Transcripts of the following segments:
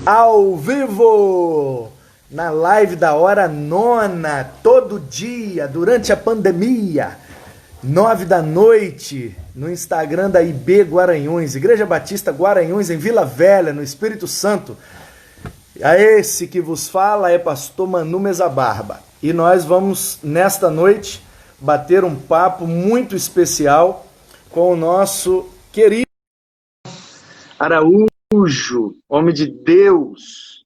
ao vivo, na live da hora nona, todo dia, durante a pandemia, 9 da noite, no Instagram da IB Guaranhões, Igreja Batista Guaranhões, em Vila Velha, no Espírito Santo. A esse que vos fala é pastor Manu Mesa Barba. E nós vamos, nesta noite, bater um papo muito especial com o nosso querido Araújo, homem de Deus.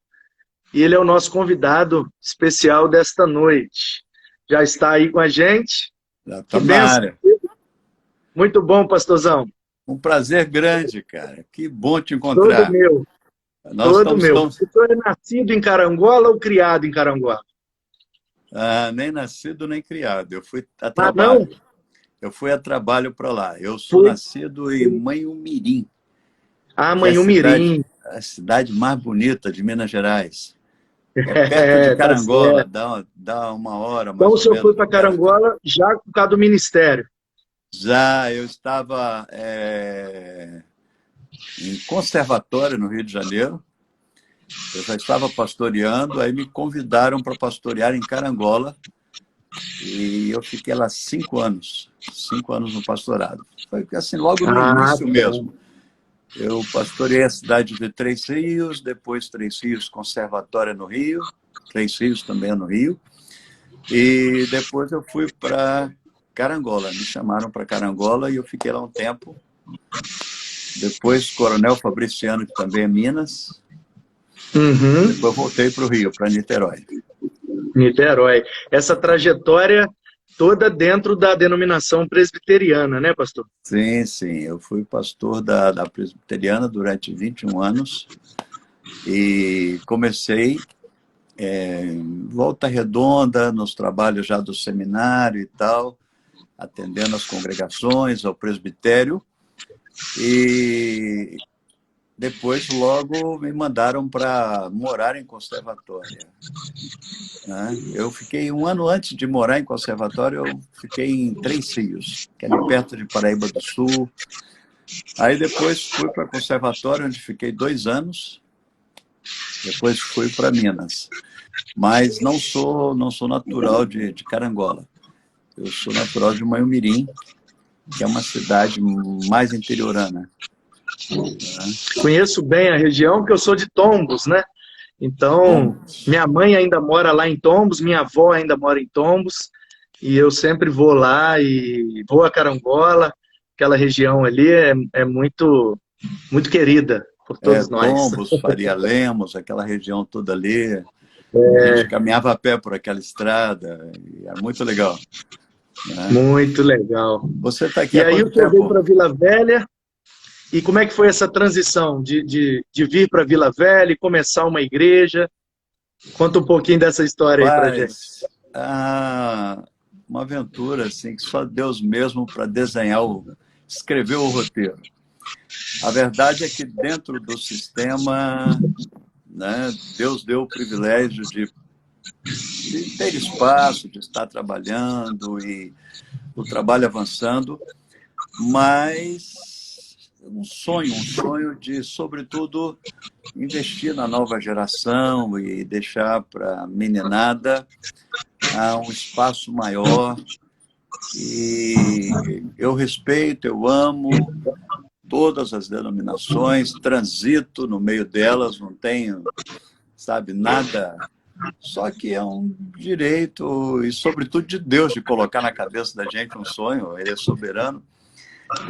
E ele é o nosso convidado especial desta noite. Já está aí com a gente? Já tá na área. Muito bom, pastorzão. Um prazer grande, cara. Que bom te encontrar. Todo meu. Todo meu. Você é nascido em Carangola ou criado em Carangola? Nem nascido nem criado. Eu fui a trabalho. Não? Eu fui a trabalho para lá. Eu sou nascido em Manhumirim. Manhumirim. A cidade mais bonita de Minas Gerais. É perto de Carangola, dá uma hora. Então o senhor foi para Carangola já por causa do ministério? Já, eu estava em conservatório no Rio de Janeiro. Eu já estava pastoreando, aí me convidaram para pastorear em Carangola. E eu fiquei lá 5 anos. 5 anos no pastorado. Foi assim, logo no início mesmo. Eu pastoreei a cidade de Três Rios, depois Três Rios Conservatória no Rio, Três Rios também no Rio. E depois eu fui para Carangola. Me chamaram para Carangola e eu fiquei lá um tempo. Depois Coronel Fabriciano, que também é Minas. Depois voltei para o Rio, para Niterói. Niterói. Essa trajetória toda dentro da denominação presbiteriana, né, pastor? Sim, sim. Eu fui pastor da presbiteriana durante 21 anos e comecei em Volta Redonda, nos trabalhos já do seminário e tal, atendendo as congregações, ao presbitério. E depois, logo, me mandaram para morar em conservatório. Eu fiquei 1 ano antes de morar em conservatório, eu fiquei em Três Rios, que é ali perto de Paraíba do Sul. Aí depois fui para conservatório, onde fiquei 2 anos. Depois fui para Minas. Mas não sou natural de Carangola. Eu sou natural de Manhumirim, que é uma cidade mais interiorana. Conheço bem a região, porque eu sou de Tombos, né? Então, minha mãe ainda mora lá em Tombos, minha avó ainda mora em Tombos, e eu sempre vou lá e vou a Carangola. Aquela região ali é muito, muito querida por todos nós. Tombos, Faria Lemos, aquela região toda ali. A gente caminhava a pé por aquela estrada, é muito legal. Muito legal. Você está aqui e há aí quanto o senhor veio tempo? para Vila Velha, e como é que foi essa transição de vir para Vila Velha e começar uma igreja? Conta um pouquinho dessa história aí para gente. Uma aventura assim, que só Deus mesmo para desenhar, escrever o roteiro. A verdade é que dentro do sistema, Deus deu o privilégio de ter espaço, de estar trabalhando e o trabalho avançando, mas um sonho de, sobretudo, investir na nova geração e deixar para a meninada um espaço maior. E eu respeito, eu amo todas as denominações, transito no meio delas, não tenho, nada. Só que é um direito, e sobretudo de Deus, de colocar na cabeça da gente um sonho. Ele é soberano.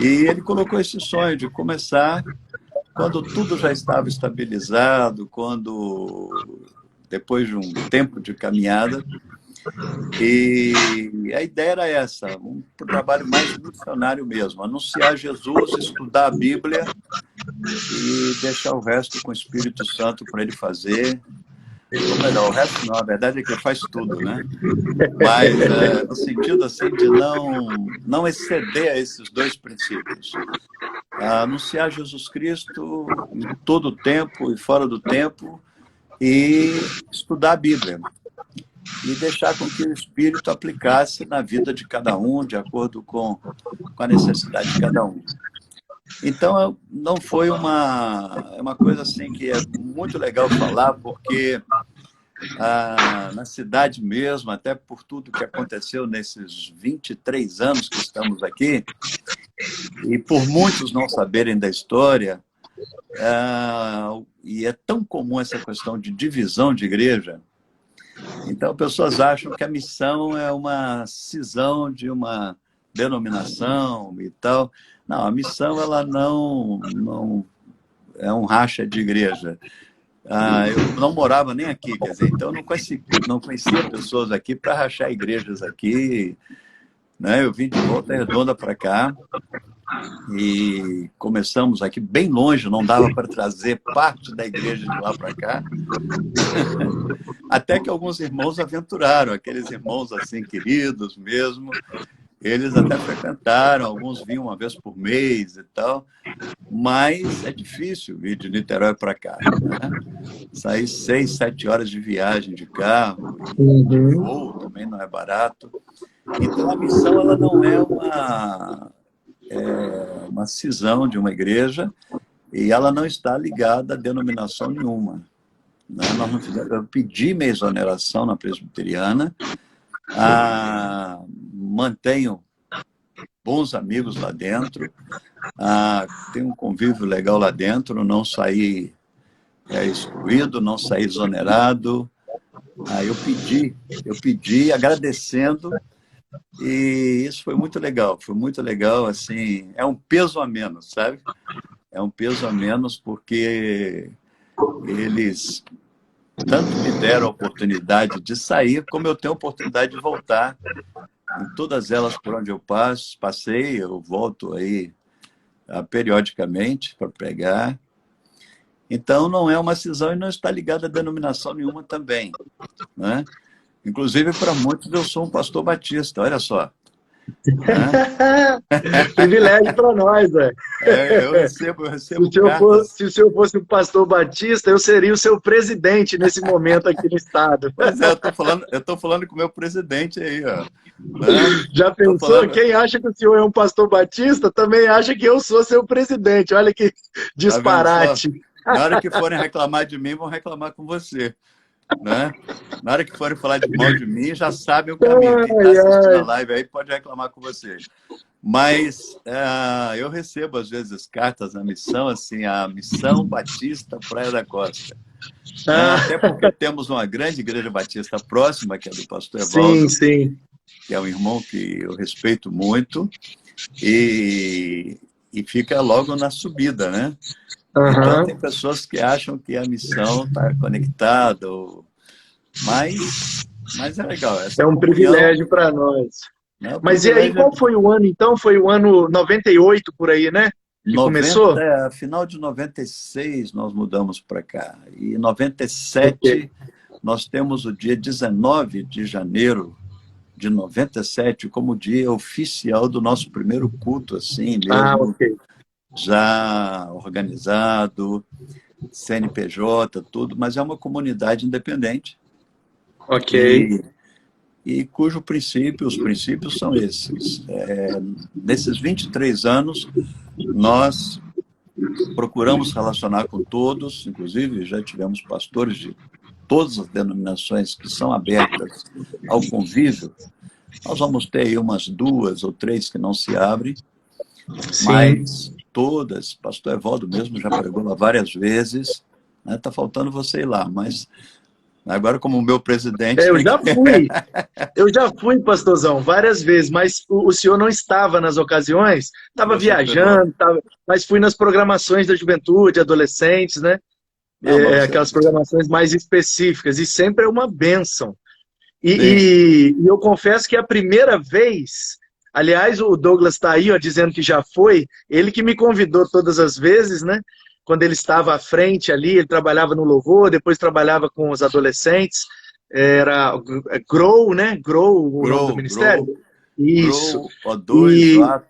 E ele colocou esse sonho de começar quando tudo já estava estabilizado, depois de um tempo de caminhada. E a ideia era essa, um trabalho mais missionário mesmo, anunciar Jesus, estudar a Bíblia e deixar o resto com o Espírito Santo para ele fazer. Ou melhor, o resto não, a verdade é que ele faz tudo, né? Mas no sentido assim de não exceder a esses 2 princípios. Anunciar Jesus Cristo em todo o tempo e fora do tempo e estudar a Bíblia. E deixar com que o Espírito aplicasse na vida de cada um, de acordo com a necessidade de cada um. Então, não foi uma coisa assim que é muito legal falar, porque na cidade mesmo, até por tudo que aconteceu nesses 23 anos que estamos aqui, e por muitos não saberem da história, e é tão comum essa questão de divisão de igreja, então pessoas acham que a missão é uma cisão de uma denominação e tal. Não, a missão ela não é um racha de igreja. Eu não morava nem aqui, quer dizer, então não conhecia pessoas aqui para rachar igrejas aqui, né? Eu vim de Volta Redonda para cá e começamos aqui bem longe, não dava para trazer parte da igreja de lá para cá, até que alguns irmãos aventuraram, aqueles irmãos assim queridos mesmo, eles até frequentaram, alguns vinham uma vez por mês e tal, mas é difícil vir de Niterói para cá, né? Sair 6, 7 horas de viagem de carro, e voo também não é barato. Então a missão ela não é uma cisão de uma igreja e ela não está ligada a denominação nenhuma, né? Eu pedi minha exoneração na presbiteriana, mantenho bons amigos lá dentro, tenho um convívio legal lá dentro, não saí excluído, não saí exonerado. Eu pedi agradecendo, e isso foi muito legal, assim, é um peso a menos, sabe? É um peso a menos porque eles tanto me deram a oportunidade de sair, como eu tenho a oportunidade de voltar. Em todas elas por onde eu passei, eu volto aí periodicamente para pregar. Então, não é uma cisão e não está ligada a denominação nenhuma também, né? Inclusive, para muitos, eu sou um pastor batista, olha só. Privilégio para nós, velho. Eu recebo se o senhor fosse um pastor batista, eu seria o seu presidente nesse momento aqui no estado. Pois é, eu estou falando com o meu presidente aí, ó. Já pensou? Quem acha que o senhor é um pastor batista também acha que eu sou seu presidente. Olha que disparate. Tá, na hora que forem reclamar de mim, vão reclamar com você, né? Na hora que forem falar de mal de mim, já sabem o caminho. Quem está assistindo a live aí pode reclamar com você. Mas eu recebo, às vezes, cartas na missão, assim, a Missão Batista Praia da Costa. Até porque temos uma grande igreja batista próxima, que é do pastor Evaldo, sim. Que é um irmão que eu respeito muito, e fica logo na subida, né? Então, tem pessoas que acham que a missão está conectada, mas é legal. É um privilégio para nós. Mas e aí, qual foi o ano, então? Foi o ano 98, por aí, né? Que começou? Final de 96, nós mudamos para cá. E em 97, nós temos o dia 19 de janeiro de 97 como dia oficial do nosso primeiro culto, assim mesmo. Já organizado, CNPJ, tudo, mas é uma comunidade independente. E cujo os princípios são esses. Nesses 23 anos, nós procuramos relacionar com todos, inclusive já tivemos pastores de todas as denominações que são abertas ao convívio. Nós vamos ter aí umas 2 ou 3 que não se abrem, mas todas, pastor Evaldo mesmo já pregou lá várias vezes, né? Tá faltando você ir lá, mas agora como o meu presidente... Eu já fui, pastorzão, várias vezes, mas o senhor não estava nas ocasiões, estava viajando, mas fui nas programações da juventude, adolescentes, né? Aquelas programações mais específicas, e sempre é uma bênção. E eu confesso que a primeira vez... Aliás, o Douglas está aí, ó, dizendo que já foi. Ele que me convidou todas as vezes, né? Quando ele estava à frente ali, ele trabalhava no louvor, depois trabalhava com os adolescentes. Era Grow, né? Grow, o nome do ministério? Isso. Grow, O2,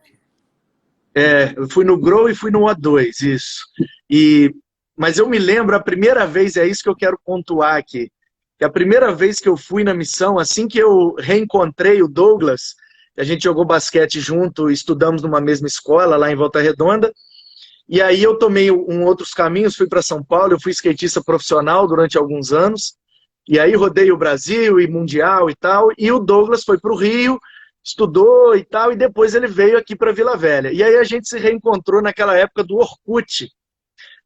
eu fui no Grow e fui no O2, isso. Mas eu me lembro, a primeira vez, é isso que eu quero pontuar aqui, que a primeira vez que eu fui na missão, assim que eu reencontrei o Douglas... A gente jogou basquete junto, estudamos numa mesma escola, lá em Volta Redonda. E aí eu tomei outros caminhos, fui para São Paulo, eu fui skatista profissional durante alguns anos, e aí rodei o Brasil e Mundial e tal, e o Douglas foi para o Rio, estudou e tal, e depois ele veio aqui para Vila Velha. E aí a gente se reencontrou naquela época do Orkut.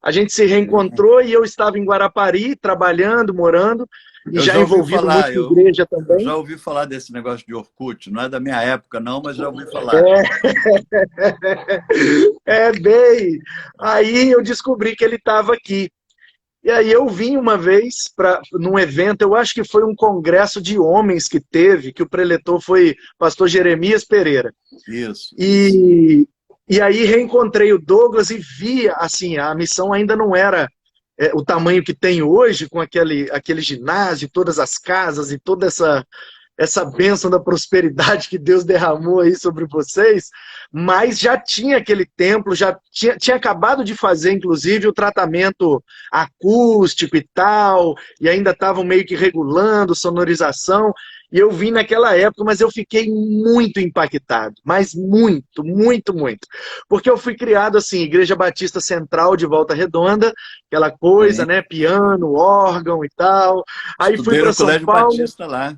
A gente se reencontrou e eu estava em Guarapari, trabalhando, morando, e Eu já já ouvi envolvido muito falar, com igreja eu também. já ouvi falar desse negócio de Orkut. Não é da minha época, não, mas já ouvi falar. É, bem. Aí eu descobri que ele estava aqui. E aí eu vim uma vez num evento, eu acho que foi um congresso de homens que teve, que o preletor foi pastor Jeremias Pereira. Isso. E aí reencontrei o Douglas e vi, assim, a missão ainda não era o tamanho que tem hoje, com aquele ginásio, todas as casas e toda essa bênção da prosperidade que Deus derramou aí sobre vocês, mas já tinha aquele templo, já tinha acabado de fazer, inclusive, o tratamento acústico e tal, e ainda estavam meio que regulando sonorização, e eu vim naquela época, mas eu fiquei muito impactado, mas muito, muito, muito. Porque eu fui criado assim, Igreja Batista Central de Volta Redonda, aquela coisa, Sim. né, piano, órgão e tal. Aí fui Estudei para no São Colégio Paulo. Batista lá.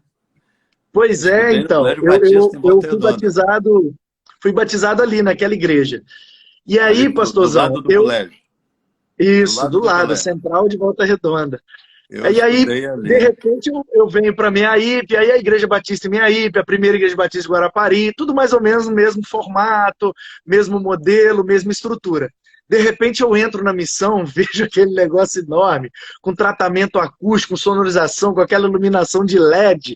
Pois é, Estudei no então, Colégio Batista em eu Volta Redonda. fui batizado ali naquela igreja. E Ali aí, do pastorzão, lado do colégio. Do isso, lado do do lado, colégio. central de Volta Redonda. Eu E aí, estudei de ali. repente, eu venho para Minhaípe, aí a Igreja Batista em Minhaípe, a primeira Igreja Batista de Guarapari, tudo mais ou menos no mesmo formato, mesmo modelo, mesma estrutura. De repente eu entro na missão, vejo aquele negócio enorme, com tratamento acústico, com sonorização, com aquela iluminação de LED.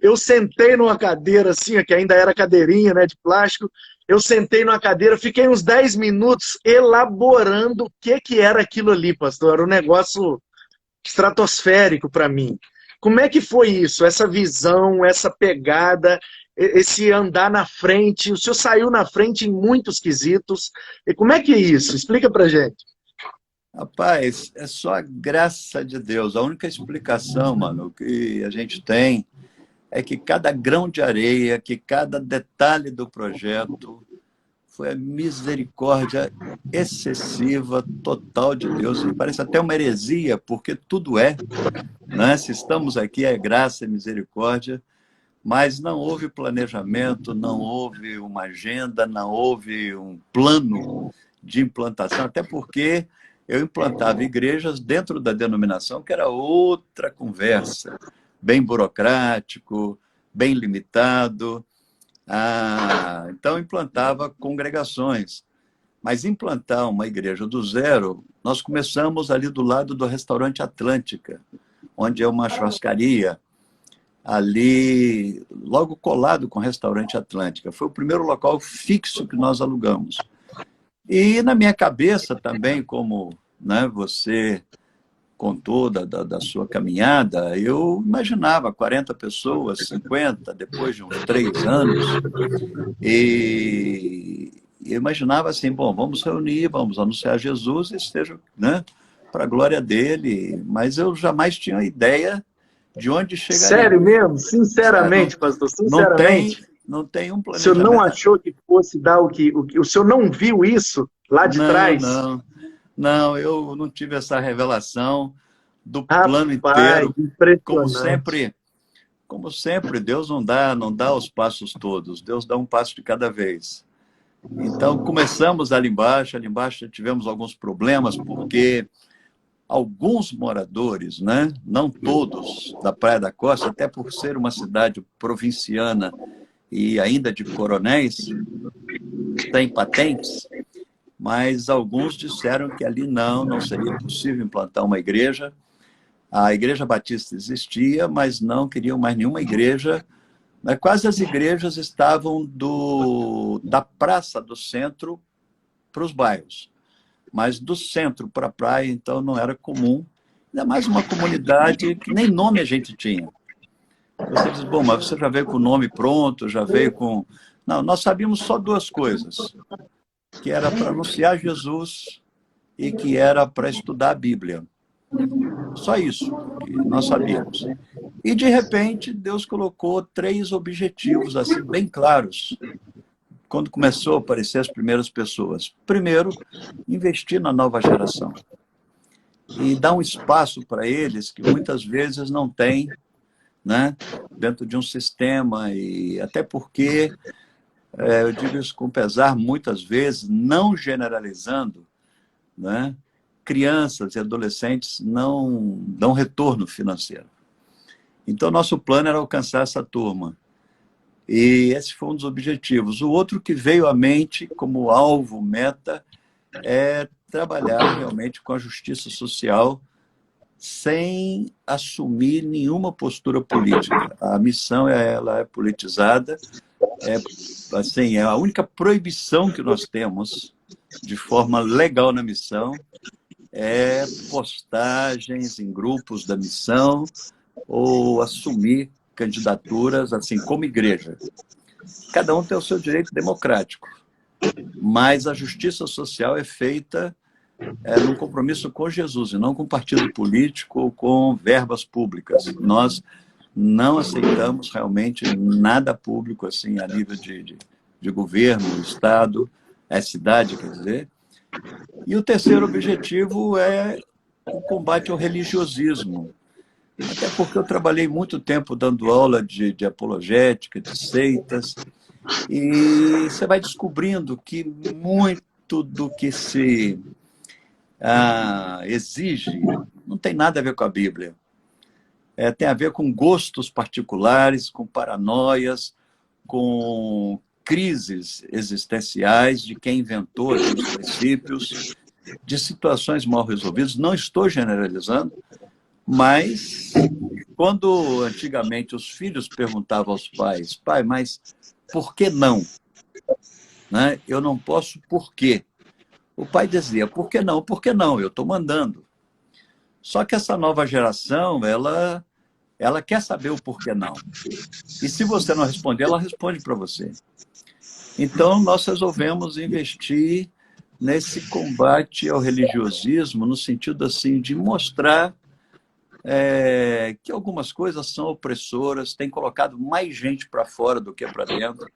Eu sentei numa cadeira assim, que ainda era cadeirinha, né, de plástico. Eu sentei numa cadeira, fiquei uns 10 minutos elaborando o que era aquilo ali, pastor. Era um negócio estratosférico para mim. Como é que foi isso? Essa visão, essa pegada, esse andar na frente? O senhor saiu na frente em muitos quesitos. E como é que é isso? Explica pra gente. Rapaz, é só a graça de Deus. A única explicação, mano, que a gente tem é que cada grão de areia, que cada detalhe do projeto foi a misericórdia excessiva, total de Deus. E parece até uma heresia, porque tudo é, né? Se estamos aqui, é graça e misericórdia, mas não houve planejamento, não houve uma agenda, não houve um plano de implantação, até porque eu implantava igrejas dentro da denominação, que era outra conversa, bem burocrático, bem limitado. Então, implantava congregações. Mas implantar uma igreja do zero, nós começamos ali do lado do restaurante Atlântica, onde é uma churrascaria, ali, logo colado com o restaurante Atlântica. Foi o primeiro local fixo que nós alugamos. E na minha cabeça também, como, né, você contou da sua caminhada, eu imaginava 40 pessoas, 50, depois de uns 3 anos, e eu imaginava assim, bom, vamos reunir, vamos anunciar Jesus e esteja, né, para a glória dele, mas eu jamais tinha ideia de onde chegaria. Sério mesmo? Não, Sinceramente, pastor, não tem, sinceramente. não tem um O senhor não planejamento. achou que fosse dar o senhor não viu isso lá de Não, trás? não, não, eu não tive essa revelação do plano Rapaz, inteiro, como impressionante. sempre. Como sempre, Deus não dá os passos todos, Deus dá um passo de cada vez. Então, começamos ali embaixo tivemos alguns problemas, porque alguns moradores, né, não todos, da Praia da Costa, até por ser uma cidade provinciana e ainda de coronéis, sem patentes, mas alguns disseram que ali não seria possível implantar uma igreja. A Igreja Batista existia, mas não queriam mais nenhuma igreja. Quase as igrejas estavam da praça do centro para os bairros, mas do centro para a praia, então não era comum. Ainda mais uma comunidade que nem nome a gente tinha. Você diz, bom, mas você já veio com o nome pronto, já veio com... Não, nós sabíamos só duas coisas, que era para anunciar Jesus e que era para estudar a Bíblia. Só isso que nós sabíamos. E, de repente, Deus colocou 3 objetivos assim bem claros. quando começou a aparecer as primeiras pessoas? Primeiro, investir na nova geração e dar um espaço para eles que muitas vezes não tem, né, dentro de um sistema, e até porque, eu digo isso com pesar, muitas vezes, não generalizando, né, crianças e adolescentes não dão retorno financeiro. Então, nosso plano era alcançar essa turma. E esse foi um dos objetivos. O outro que veio à mente como alvo, meta, é trabalhar realmente com a justiça social sem assumir nenhuma postura política. A missão ela é politizada, é a única proibição que nós temos de forma legal na missão é postagens em grupos da missão ou assumir candidaturas, assim, como igreja. Cada um tem o seu direito democrático, mas a justiça social é feita num compromisso com Jesus, e não com partido político ou com verbas públicas. Nós não aceitamos realmente nada público, assim, a nível de governo, Estado, cidade, quer dizer. E o terceiro objetivo é o combate ao religiosismo. Até porque eu trabalhei muito tempo dando aula de apologética, de seitas, e você vai descobrindo que muito do que se exige não tem nada a ver com a Bíblia. Tem a ver com gostos particulares, com paranoias, com crises existenciais de quem inventou aqueles princípios, de situações mal resolvidas. Não estou generalizando, mas quando antigamente os filhos perguntavam aos pais: pai, mas por que não? Né? Eu não posso, por quê? O pai dizia: por que não? Por que não? Eu estou mandando. Só que essa nova geração, ela quer saber o porquê não. E se você não responder, ela responde para você. Então, nós resolvemos investir nesse combate ao religiosismo, no sentido assim de mostrar que algumas coisas são opressoras, tem colocado mais gente para fora do que para dentro.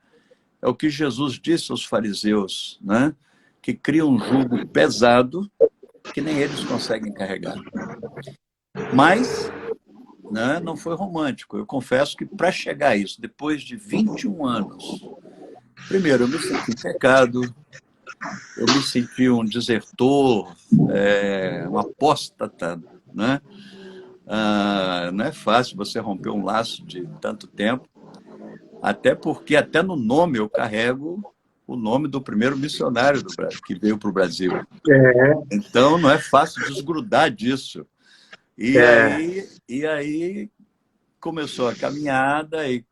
É o que Jesus disse aos fariseus, né? Que criam um jugo pesado que nem eles conseguem carregar. Mas, né, não foi romântico. Eu confesso que para chegar a isso, depois de 21 anos, primeiro, eu me senti em pecado, eu me senti um desertor, um apóstata, né? Não é fácil você romper um laço de tanto tempo, até porque até no nome eu carrego o nome do primeiro missionário que veio para o Brasil. Então não é fácil desgrudar disso. E aí começou a caminhada e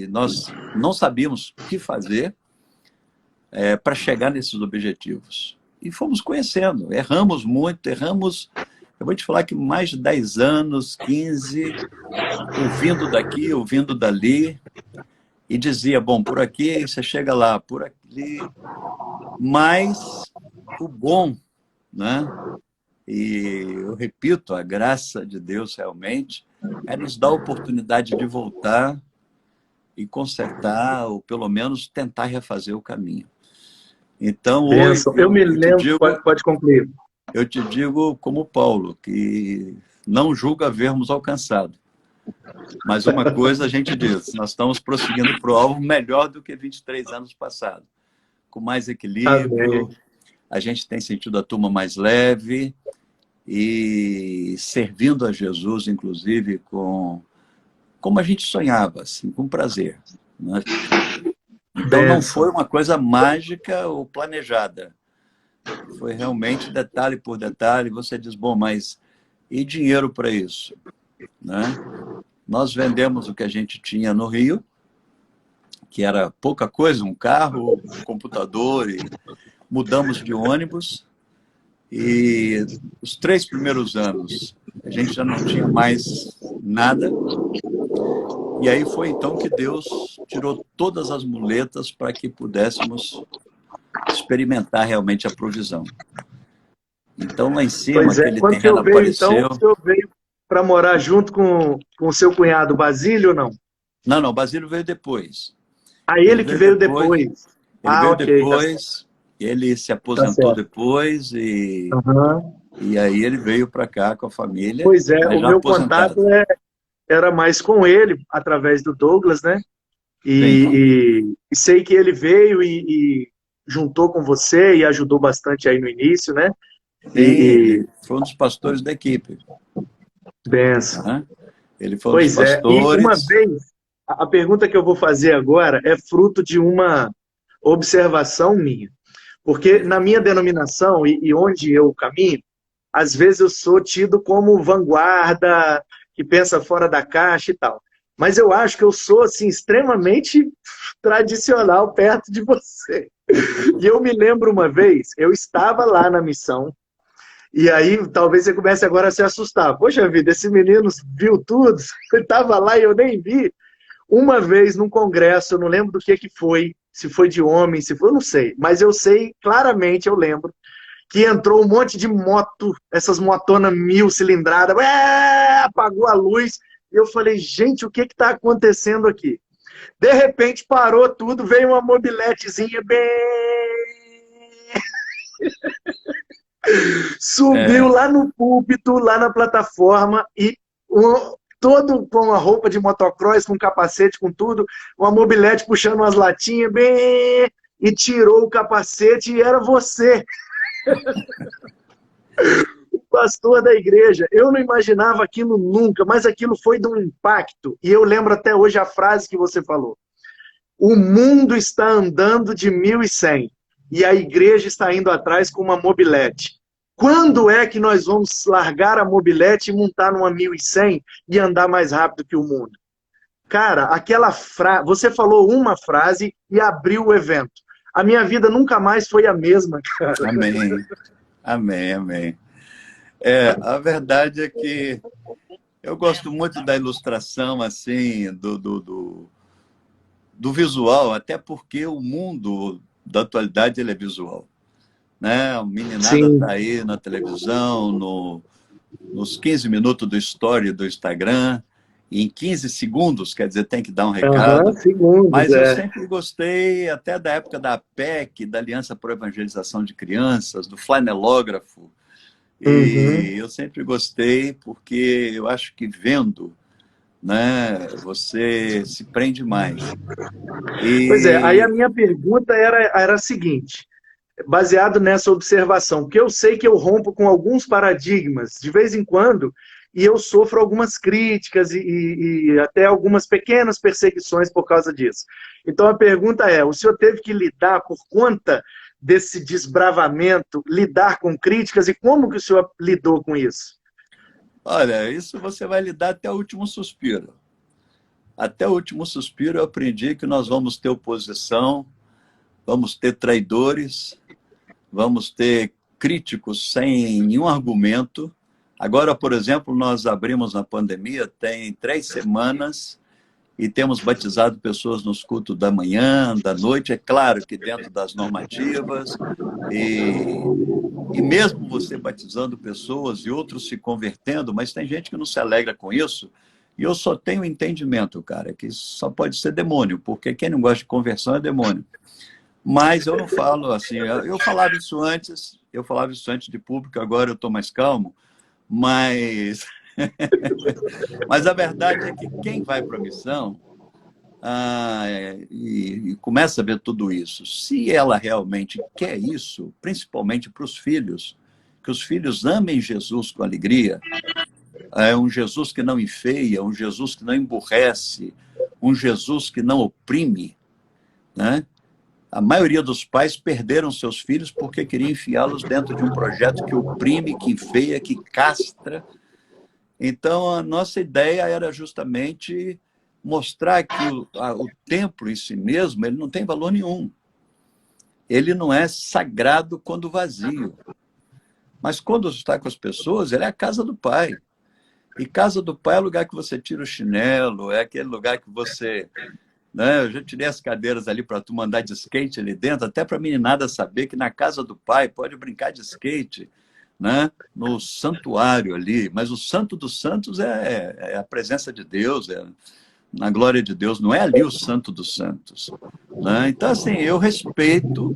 nós não sabíamos o que fazer para chegar nesses objetivos. E fomos conhecendo, erramos muito, eu vou te falar que mais de 10 anos, 15, ouvindo daqui, ouvindo dali, e dizia: bom, por aqui você chega lá, por aqui. Mas o bom, né? E eu repito, a graça de Deus realmente nos dar a oportunidade de voltar e consertar, ou pelo menos tentar refazer o caminho. Então, hoje, eu me lembro, pode concluir. Eu te digo como Paulo, que não julga havermos alcançado. Mas uma coisa a gente diz: nós estamos prosseguindo para o alvo melhor do que 23 anos passados, com mais equilíbrio. Amém. A gente tem sentido a turma mais leve e servindo a Jesus, inclusive, como a gente sonhava, assim, com prazer. Né? Então, não foi uma coisa mágica ou planejada. Foi realmente detalhe por detalhe. Você diz: bom, mas e dinheiro para isso? Né? Nós vendemos o que a gente tinha no Rio, que era pouca coisa, um carro, um computador, e mudamos de ônibus. E os 3 primeiros anos a gente já não tinha mais nada. E aí foi então que Deus tirou todas as muletas para que pudéssemos experimentar realmente a provisão. Então, lá em cima, aquele terreno apareceu. Então, o senhor veio para morar junto com o seu cunhado Basílio ou não? Não, Basílio veio depois. Ele que veio depois. Ele Ah, veio ok, tá certo. depois, ele se Tá aposentou certo. depois Aham. e aí ele veio para cá com a família, Pois é, mas o já meu contato aposentado. era mais com ele, através do Douglas, né? Sim, E sei que ele veio e juntou com você e ajudou bastante aí no início, né? sim, E ele foi um dos pastores da equipe. benção. Né? Ele foi um dos Pois é, e uma pastores. vez, a pergunta que eu vou fazer agora é fruto de uma observação minha. Porque na minha denominação e onde eu caminho, às vezes eu sou tido como vanguarda, que pensa fora da caixa e tal. Mas eu acho que eu sou assim extremamente tradicional perto de você. E eu me lembro uma vez, eu estava lá na missão, e aí talvez você comece agora a se assustar. Poxa vida, esse menino viu tudo, ele estava lá e eu nem vi. Uma vez num congresso, eu não lembro do que foi, se foi de homem, se foi, eu não sei, mas eu sei claramente, eu lembro, que entrou um monte de moto, essas motonas 1000 cilindradas, apagou a luz, e eu falei, gente, o que está acontecendo aqui? De repente parou tudo, veio uma mobiletezinha subiu É, lá no púlpito, lá na plataforma, e todo com a roupa de motocross, com capacete, com tudo, uma mobilete puxando umas latinhas, e tirou o capacete, e era você, o pastor da igreja. Eu não imaginava aquilo nunca, mas aquilo foi de um impacto. E eu lembro até hoje a frase que você falou. O mundo está andando de 1100 e a igreja está indo atrás com uma mobilete. Quando é que nós vamos largar a mobilete e montar numa 1100 e andar mais rápido que o mundo? Cara, aquela frase, você falou uma frase e abriu o evento. A minha vida nunca mais foi a mesma, cara. amém, amém, amém. A verdade é que eu gosto muito da ilustração, assim, do visual, até porque o mundo da atualidade ele é visual. Né? A meninada Sim. está aí na televisão, nos 15 minutos do story do Instagram, e em 15 segundos, quer dizer, tem que dar um Aham, recado. segundos, Mas eu é. sempre gostei, até da época da APEC, da Aliança por Evangelização de Crianças, do flanelógrafo, e Uhum. eu sempre gostei porque eu acho que vendo, né, você se prende mais. Pois é, aí a E, minha pergunta era a seguinte: baseado nessa observação, porque eu sei que eu rompo com alguns paradigmas de vez em quando e eu sofro algumas críticas e até algumas pequenas perseguições por causa disso. Então a pergunta é: o senhor teve que lidar por conta desse desbravamento, lidar com críticas e como que o senhor lidou com isso? olha, isso você vai lidar até o último suspiro. Até o último suspiro eu aprendi que nós vamos ter oposição, vamos ter traidores, vamos ter críticos sem nenhum argumento. Agora, por exemplo, nós abrimos na pandemia, tem 3 semanas, e temos batizado pessoas nos cultos da manhã, da noite, é claro que dentro das normativas, e, e mesmo você batizando pessoas e outros se convertendo, mas tem gente que não se alegra com isso, e eu só tenho entendimento, cara, que isso só pode ser demônio, porque quem não gosta de conversão é demônio. Mas eu não falo assim, eu falava isso antes de público, agora eu estou mais calmo, mas, mas a verdade é que quem vai para a missão e começa a ver tudo isso, se ela realmente quer isso, principalmente para os filhos, que os filhos amem Jesus com alegria, é um Jesus que não enfeia, um Jesus que não emburrece, um Jesus que não oprime, né? A maioria dos pais perderam seus filhos porque queriam enfiá-los dentro de um projeto que oprime, que enfeia, que castra. Então, a nossa ideia era justamente mostrar que o templo em si mesmo ele não tem valor nenhum. Ele não é sagrado quando vazio. Mas quando está com as pessoas, ele é a casa do Pai. E casa do Pai é o lugar que você tira o chinelo, é aquele lugar que você, né? Eu já tirei as cadeiras ali para tu mandar de skate ali dentro, até para a meninada saber que na casa do pai pode brincar de skate, né? No santuário ali. Mas o santo dos santos é a presença de Deus, na glória de Deus, não é ali o santo dos santos, né? Então, assim, eu respeito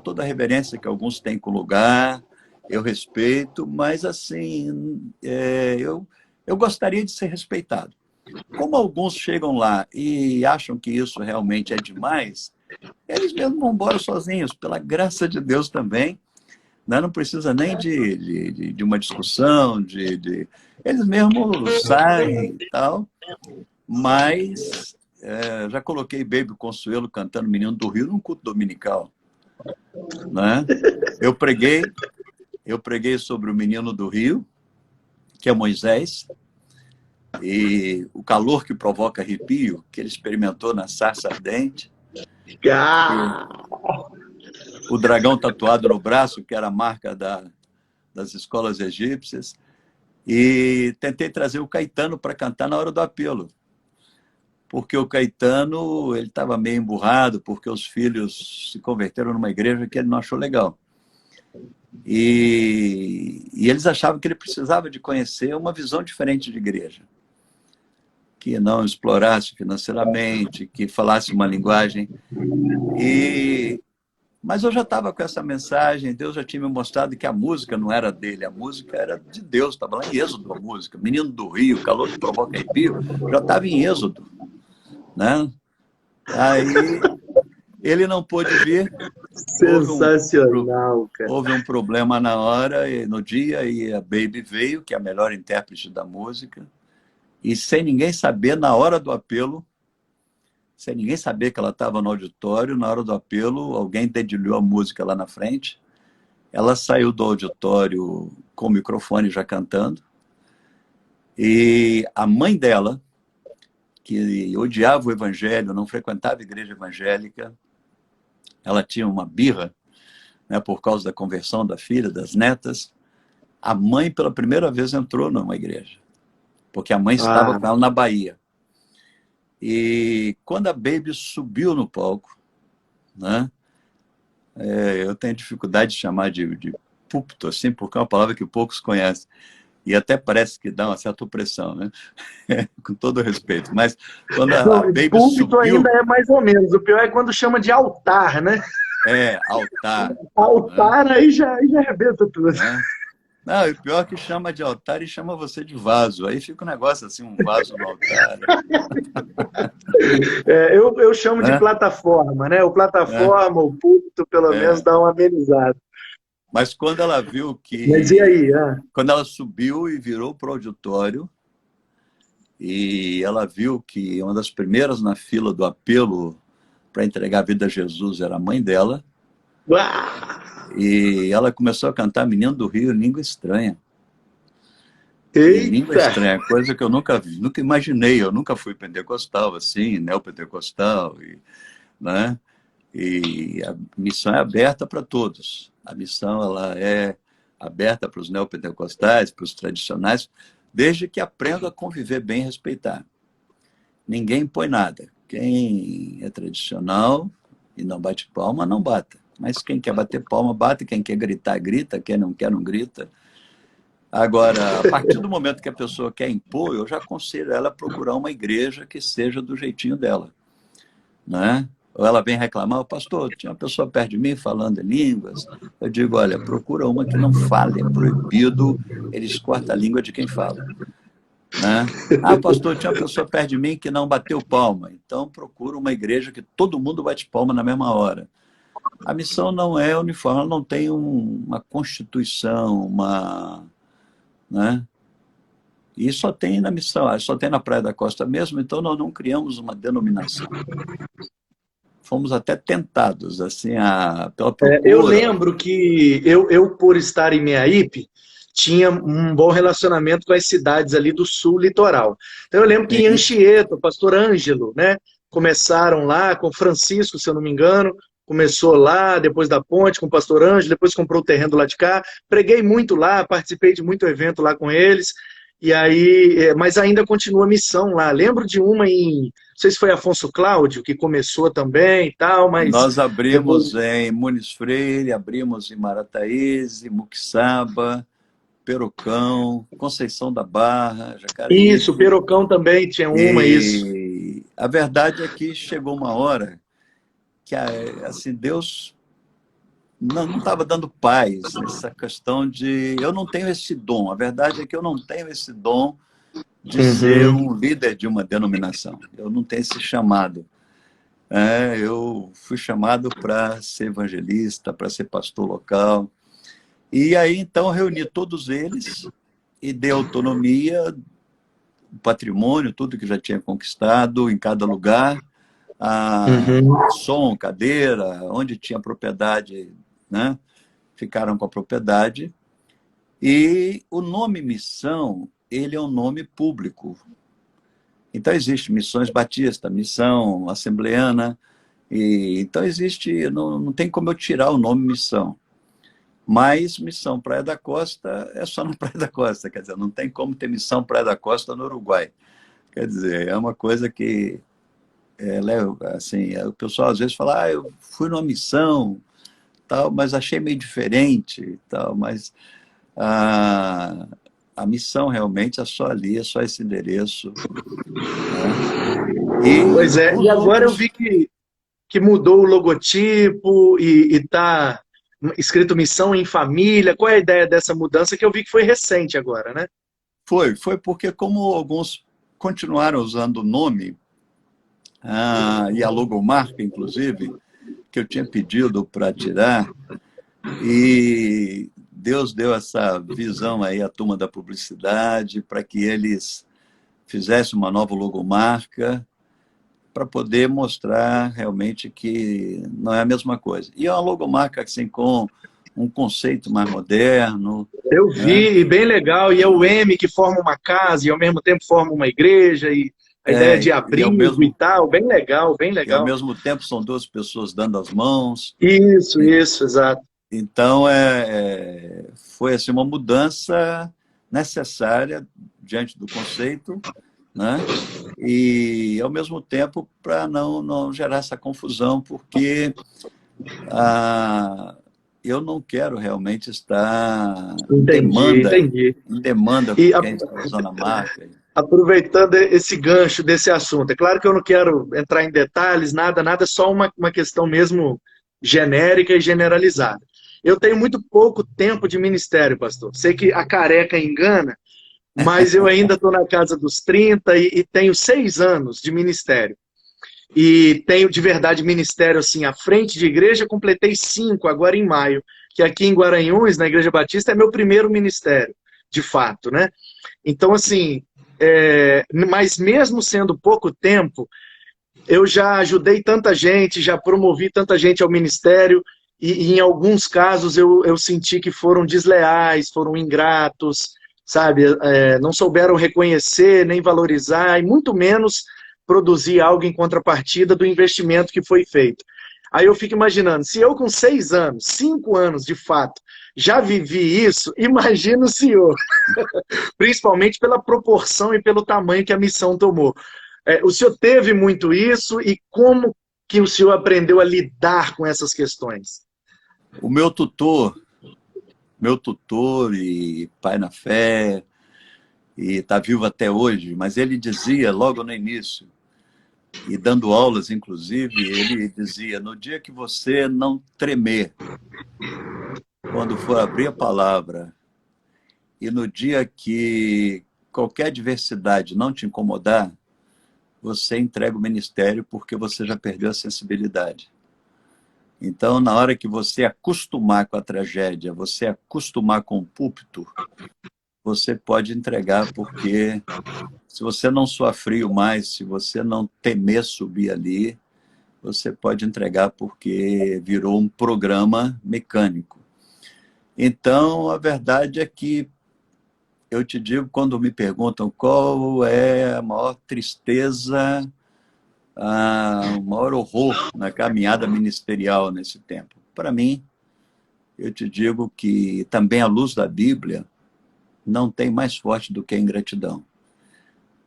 toda a reverência que alguns têm com o lugar, eu respeito, mas, assim, eu gostaria de ser respeitado. Como alguns chegam lá e acham que isso realmente é demais, eles mesmos vão embora sozinhos, pela graça de Deus também, né? Não precisa nem de uma discussão, eles mesmos saem e tal, mas já coloquei Baby Consuelo cantando Menino do Rio num culto dominical, né? Eu preguei sobre o Menino do Rio, que é Moisés, e o calor que provoca arrepio, que ele experimentou na sarça ardente, o dragão tatuado no braço, que era a marca das escolas egípcias, e tentei trazer o Caetano para cantar na hora do apelo, porque o Caetano ele estava meio emburrado, porque os filhos se converteram numa igreja que ele não achou legal. E eles achavam que ele precisava de conhecer uma visão diferente de igreja, que não explorasse financeiramente, que falasse uma linguagem. Mas eu já estava com essa mensagem, Deus já tinha me mostrado que a música não era dele, a música era de Deus, estava lá em Êxodo a música, Menino do Rio, calor que provoca arrepio, já estava em Êxodo, né? Aí ele não pôde vir. Sensacional, cara. Houve um problema na hora, no dia, e a Baby veio, que é a melhor intérprete da música, e sem ninguém saber, na hora do apelo, sem ninguém saber que ela estava no auditório, na hora do apelo, alguém dedilhou a música lá na frente, ela saiu do auditório com o microfone já cantando, e a mãe dela, que odiava o evangelho, não frequentava a igreja evangélica, ela tinha uma birra, né, por causa da conversão da filha, das netas, a mãe pela primeira vez entrou numa igreja, porque a mãe estava com ela na Bahia. E quando a Baby subiu no palco, né, eu tenho dificuldade de chamar de púlpito, assim, porque é uma palavra que poucos conhecem. E até parece que dá uma certa opressão, né? Com todo respeito. Mas quando a Baby púlpito subiu... ainda é mais ou menos. O pior é quando chama de altar, né? Altar. Altar, né? aí já arrebenta tudo. Né? Não, e o pior é que chama de altar e chama você de vaso. Aí fica um negócio assim, um vaso no altar. Eu chamo de plataforma, né? O plataforma, o púlpito, pelo menos, dá uma amenizada. Mas quando ela viu que... Mas e aí? Quando ela subiu e virou para o auditório, e ela viu que uma das primeiras na fila do apelo para entregar a vida a Jesus era a mãe dela, e ela começou a cantar Menino do Rio, língua estranha. Língua estranha, coisa que eu nunca vi, nunca imaginei. Eu nunca fui pentecostal, assim, neopentecostal, né? E a missão é aberta para todos. A missão ela é aberta para os neopentecostais, para os tradicionais, desde que aprendam a conviver bem e respeitar. Ninguém impõe nada. Quem é tradicional e não bate palma, não bata. Mas quem quer bater palma, bate. Quem quer gritar, grita. Quem não quer, não grita. Agora, a partir do momento que a pessoa quer impor, eu já aconselho ela a procurar uma igreja que seja do jeitinho dela, né? Ou ela vem reclamar, pastor, tinha uma pessoa perto de mim falando em línguas. Eu digo, olha, procura uma que não fale, é proibido, eles cortam a língua de quem fala. Né? Pastor, tinha uma pessoa perto de mim que não bateu palma. Então, procura uma igreja que todo mundo bate palma na mesma hora. A missão não é uniforme, ela não tem uma constituição, né? E só tem na missão, só tem na Praia da Costa mesmo, então nós não criamos uma denominação. Fomos até tentados, assim, pela procura. Eu lembro que eu, por estar em Meaípe, tinha um bom relacionamento com as cidades ali do sul litoral. Então eu lembro que em Anchieta, o pastor Ângelo, né, começaram lá com Francisco, se eu não me engano, começou lá, depois da ponte, com o pastor Ângelo, depois comprou o terreno do lado de cá, preguei muito lá, participei de muito evento lá com eles, e aí, mas ainda continua a missão lá. Lembro de uma não sei se foi Afonso Cláudio, que começou também e tal, mas... Nós abrimos em Muniz Freire, abrimos em Marataízes, em Muquixaba, Perocão, Conceição da Barra, Isso, o Jacareí. Perocão também tinha uma, isso. E a verdade é que chegou uma hora que, assim, Deus não estava dando paz nessa questão de... Eu não tenho esse dom. A verdade é que eu não tenho esse dom de ser Uhum. um líder de uma denominação. Eu não tenho esse chamado. Eu fui chamado para ser evangelista, para ser pastor local. E aí, então, reuni todos eles e dei autonomia, patrimônio, tudo que já tinha conquistado em cada lugar, Uhum. som, cadeira, onde tinha propriedade, né? Ficaram com a propriedade. E o nome missão, ele é um nome público. Então, existe Missões Batista, Missão Assembleana, então existe, não tem como eu tirar o nome missão. Mas Missão Praia da Costa é só na Praia da Costa, quer dizer, não tem como ter Missão Praia da Costa no Uruguai. Quer dizer, é uma coisa que, assim, o pessoal às vezes fala, eu fui numa missão, tal, mas achei meio diferente, tal, mas a missão realmente é só ali, é só esse endereço, né? E Pois é, e os agora eu outros... vi que mudou o logotipo e está escrito Missão em Família. Qual é a ideia dessa mudança que eu vi que foi recente agora, né? Foi porque como alguns continuaram usando o nome, e a logomarca, inclusive, que eu tinha pedido para tirar, e Deus deu essa visão aí à turma da publicidade para que eles fizessem uma nova logomarca para poder mostrar realmente que não é a mesma coisa. E é uma logomarca assim, com um conceito mais moderno, Eu né? vi, e bem legal, e é o M que forma uma casa e ao mesmo tempo forma uma igreja, e a ideia de E, ao abrigo e mesmo, tal, bem legal, bem e ao legal. mesmo tempo são duas pessoas dando as mãos. Isso, exato. Então, foi assim, uma mudança necessária diante do conceito, né? E, ao mesmo tempo, para não gerar essa confusão, porque eu não quero realmente estar Entendi, entendi. em demanda E com quem está usando a marca. aproveitando esse gancho desse assunto, é claro que eu não quero entrar em detalhes, nada, só uma questão mesmo genérica e generalizada. Eu tenho muito pouco tempo de ministério, pastor. Sei que a careca engana, mas eu ainda estou na casa dos 30 e tenho 6 anos de ministério. E tenho de verdade ministério assim, à frente de igreja, completei 5 agora em maio, que aqui em Guaranhuns, na Igreja Batista, é meu primeiro ministério, de fato, né? Então, assim, mas mesmo sendo pouco tempo, eu já ajudei tanta gente, já promovi tanta gente ao ministério, e em alguns casos eu senti que foram desleais, foram ingratos, sabe? Não souberam reconhecer, nem valorizar, e muito menos produzir algo em contrapartida do investimento que foi feito. Aí eu fico imaginando, se eu com 6 anos, 5 anos de fato, já vivi isso, imagina o senhor, principalmente pela proporção e pelo tamanho que a missão tomou. O senhor teve muito isso e como que o senhor aprendeu a lidar com essas questões? O meu tutor e pai na fé, e está vivo até hoje, mas ele dizia logo no início, e dando aulas, inclusive, ele dizia, no dia que você não tremer, quando for abrir a palavra, e no dia que qualquer adversidade não te incomodar, você entrega o ministério porque você já perdeu a sensibilidade. Então, na hora que você acostumar com a tragédia, você acostumar com o púlpito, você pode entregar, porque se você não suar frio mais, se você não temer subir ali, você pode entregar porque virou um programa mecânico. Então, a verdade é que eu te digo, quando me perguntam qual é a maior tristeza, o maior horror na caminhada ministerial nesse tempo, para mim, eu te digo que também à luz da Bíblia, não tem mais forte do que a ingratidão.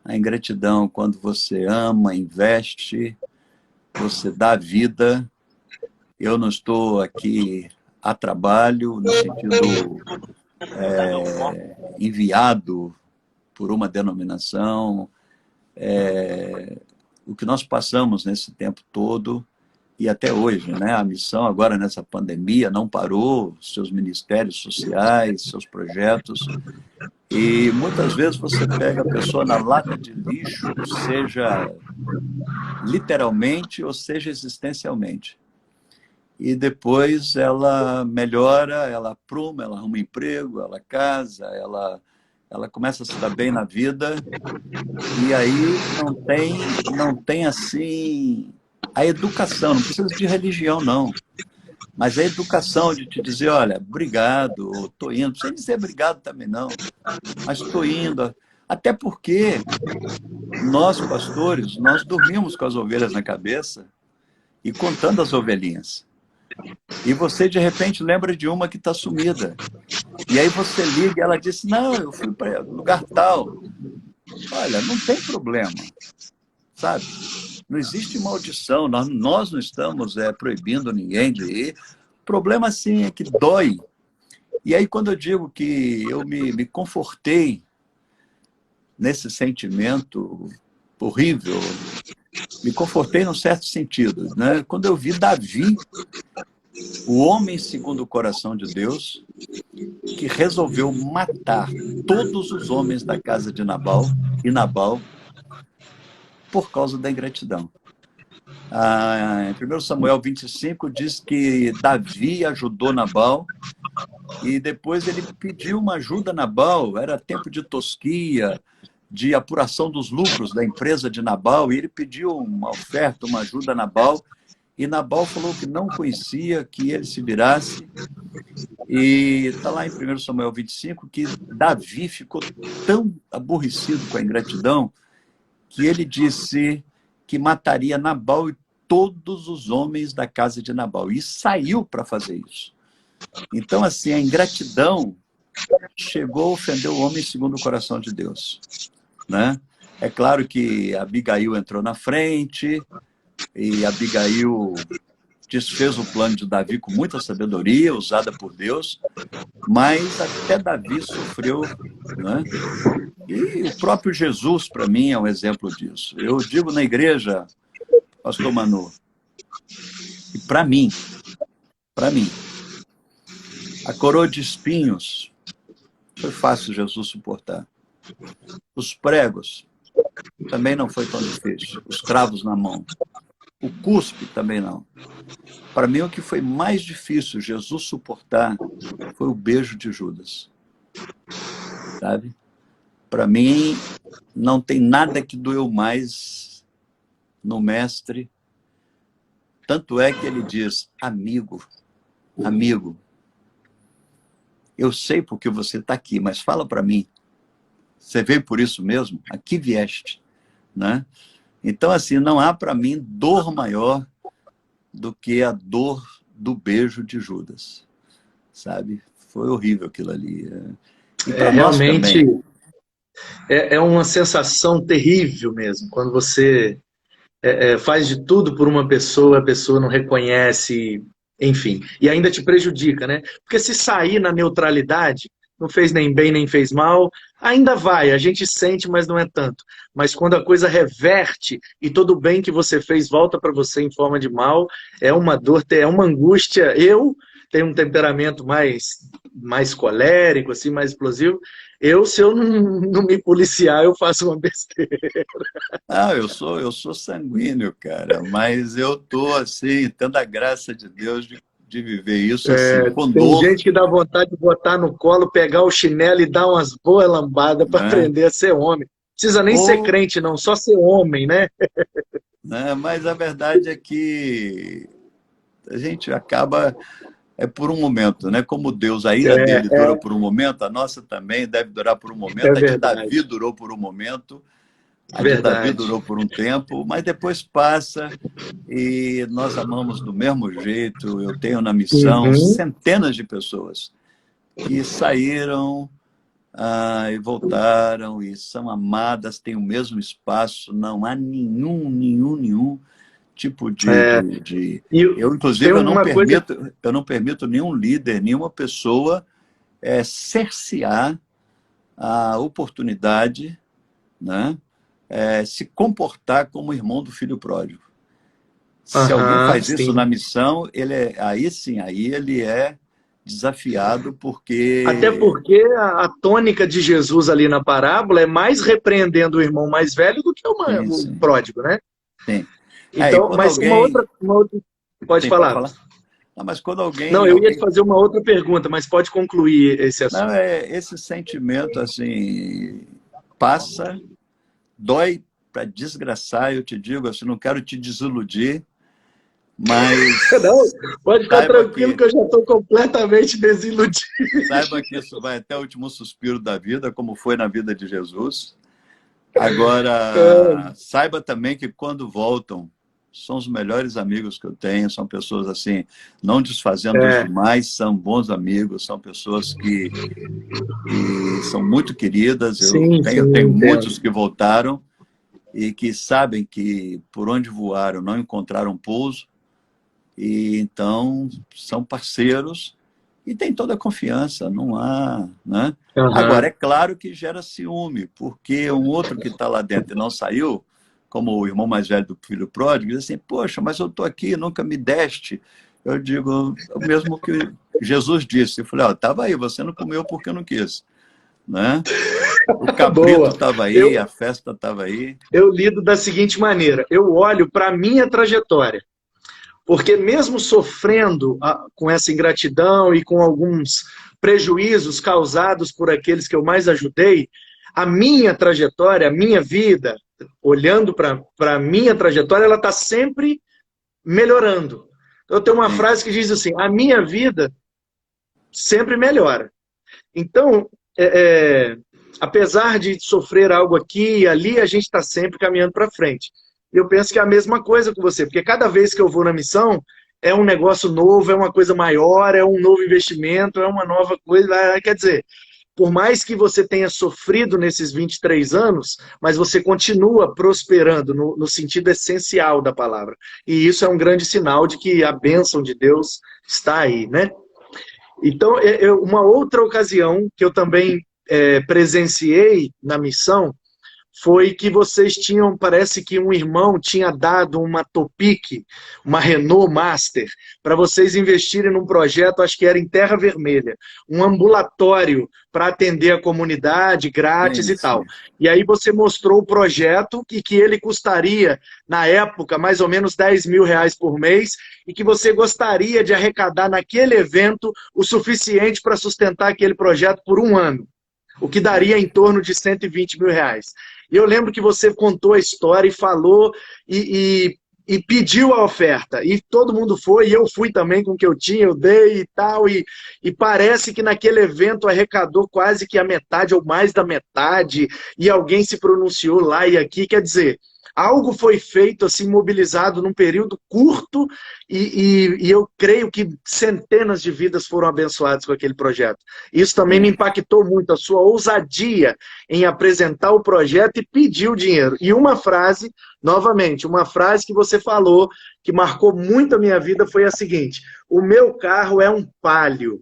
A ingratidão, quando você ama, investe, você dá vida. Eu não estou aqui a trabalho, no sentido enviado por uma denominação, o que nós passamos nesse tempo todo e até hoje, né? A missão agora nessa pandemia não parou, seus ministérios sociais, seus projetos, e muitas vezes você pega a pessoa na lata de lixo, seja literalmente ou seja existencialmente. E depois ela melhora, ela apruma, ela arruma emprego, ela casa, ela começa a se dar bem na vida, e aí não tem assim a educação, não precisa de religião não, mas a educação de te dizer, olha, obrigado, estou indo, não precisa dizer obrigado também não, mas estou indo, até porque nós pastores, nós dormimos com as ovelhas na cabeça e contando as ovelhinhas. E você, de repente, lembra de uma que está sumida. E aí você liga e ela disse, não, eu fui para lugar tal. Olha, não tem problema, sabe? Não existe maldição, nós não estamos proibindo ninguém de ir. O problema, sim, é que dói. E aí, quando eu digo que eu me confortei nesse sentimento horrível, me confortei num certo sentido, né? Quando eu vi Davi, o homem segundo o coração de Deus, que resolveu matar todos os homens da casa de Nabal e Nabal por causa da ingratidão. Em 1 Samuel 25 diz que Davi ajudou Nabal e depois ele pediu uma ajuda a Nabal, era tempo de tosquia, de apuração dos lucros da empresa de Nabal, e ele pediu uma oferta, uma ajuda a Nabal, e Nabal falou que não conhecia, que ele se virasse. E está lá em 1 Samuel 25 que Davi ficou tão aborrecido com a ingratidão que ele disse que mataria Nabal e todos os homens da casa de Nabal. E saiu para fazer isso. Então, assim, a ingratidão chegou a ofender o homem segundo o coração de Deus, né? É claro que Abigail entrou na frente, e Abigail desfez o plano de Davi com muita sabedoria, usada por Deus, mas até Davi sofreu, né? E o próprio Jesus, para mim, é um exemplo disso. Eu digo na igreja, pastor Manu, e para mim, a coroa de espinhos foi fácil Jesus suportar. Os pregos também não foi tão difícil. Os cravos na mão. O cuspe também não. Para mim, o que foi mais difícil Jesus suportar foi o beijo de Judas. Sabe? Para mim, não tem nada que doeu mais no mestre. Tanto é que ele diz, amigo, eu sei porque você está aqui, mas fala para mim. Você veio por isso mesmo? Aqui vieste, né? Então, assim, não há para mim dor maior do que a dor do beijo de Judas, sabe? Foi horrível aquilo ali. E para nós Realmente também. é uma sensação terrível mesmo, quando você faz de tudo por uma pessoa, a pessoa não reconhece, enfim, e ainda te prejudica, né? Porque se sair na neutralidade, não fez nem bem nem fez mal, ainda vai, a gente sente, mas não é tanto. Mas quando a coisa reverte e todo o bem que você fez volta para você em forma de mal, é uma dor, é uma angústia. Eu tenho um temperamento mais colérico, assim, mais explosivo. Se eu não me policiar, eu faço uma besteira. Ah, eu sou sanguíneo, cara, mas eu tô assim, tendo a graça de Deus de viver isso assim, com Tem dor, gente que dá vontade de botar no colo, pegar o chinelo e dar umas boas lambadas para né? aprender a ser homem. Precisa nem ser Ou, crente, não, só ser homem, né? né? Mas a verdade é que a gente acaba por um momento, né? Como Deus, a ira dele dura por um momento, a nossa também deve durar por um É momento, a de Davi verdade. durou por um momento, a de Davi Verdade. durou por um tempo, mas depois passa e nós amamos do mesmo jeito. Eu tenho na missão Uhum. centenas de pessoas que saíram e voltaram e são amadas, têm o mesmo espaço, não há nenhum tipo E eu, tem inclusive, uma coisa. eu não permito nenhum líder, nenhuma pessoa cercear a oportunidade, né, se comportar como irmão do filho pródigo. Se alguém Aham, faz isso sim. na missão, aí sim, aí ele é desafiado, Até porque... porque a tônica de Jesus ali na parábola é mais repreendendo o irmão mais velho do que Sim, o sim, pródigo, né? sim. E Então, quando mas alguém... uma outra, pode Sim, pode falar. falar? Não, mas quando Não, alguém, eu ia te alguém... fazer uma outra pergunta, mas pode concluir esse Não, assunto. esse sentimento, assim, passa, dói para desgraçar, eu te digo, assim, não quero te desiludir, Não, mas pode ficar saiba tranquilo que, que eu já estou completamente desiludido. saiba que isso vai até o último suspiro da vida, como foi na vida de Jesus. É, Agora, saiba também que quando voltam, são os melhores amigos que eu tenho, são pessoas assim, não desfazendo os é, demais, são bons amigos, são pessoas que são muito queridas. Eu sim, sim, tenho entendo. muitos que voltaram e que sabem que por onde voaram não encontraram pouso, e então são parceiros e tem toda a confiança, não há, né? Agora, Aham. é claro que gera ciúme, porque um outro que está lá dentro e não saiu, como o irmão mais velho do filho pródigo, diz assim, poxa, mas eu estou aqui, nunca me deste. Eu digo, o mesmo que Jesus disse, eu falei, ó, estava aí, você não comeu porque não quis, né? O cabrito Boa. estava aí, Eu, a festa estava aí. eu lido da seguinte maneira: eu olho para a minha trajetória, porque mesmo sofrendo com essa ingratidão e com alguns prejuízos causados por aqueles que eu mais ajudei, a minha trajetória, a minha vida, olhando para a minha trajetória, ela está sempre melhorando. Eu tenho uma Sim, frase que diz assim: a minha vida sempre melhora. Então, apesar de sofrer algo aqui e ali, a gente está sempre caminhando para frente. Eu penso que é a mesma coisa com você, porque cada vez que eu vou na missão, é um negócio novo, é uma coisa maior, é um novo investimento, é uma nova coisa. Quer dizer, por mais que você tenha sofrido nesses 23 anos, mas você continua prosperando no sentido essencial da palavra. E isso é um grande sinal de que a bênção de Deus está aí, né? Então, uma outra ocasião que eu também presenciei na missão foi que vocês tinham, parece que um irmão tinha dado uma Topic, uma Renault Master, para vocês investirem num projeto, acho que era em Terra Vermelha, um ambulatório para atender a comunidade, grátis sim, e tal. sim. E aí você mostrou o projeto e que ele custaria, na época, mais ou menos R$ 10.000 por mês, e que você gostaria de arrecadar naquele evento o suficiente para sustentar aquele projeto por um ano, o que daria em torno de R$ 120.000. E eu lembro que você contou a história e falou e pediu a oferta. E todo mundo foi, e eu fui também com o que eu tinha, eu dei e tal. E parece que naquele evento arrecadou quase que a metade ou mais da metade, e alguém se pronunciou lá e aqui. Quer dizer, algo foi feito, assim, mobilizado num período curto, e eu creio que centenas de vidas foram abençoadas com aquele projeto. Isso também me Sim. impactou muito, a sua ousadia em apresentar o projeto e pedir o dinheiro. E uma frase, novamente, uma frase que você falou, que marcou muito a minha vida, foi a seguinte: o meu carro é um Palio,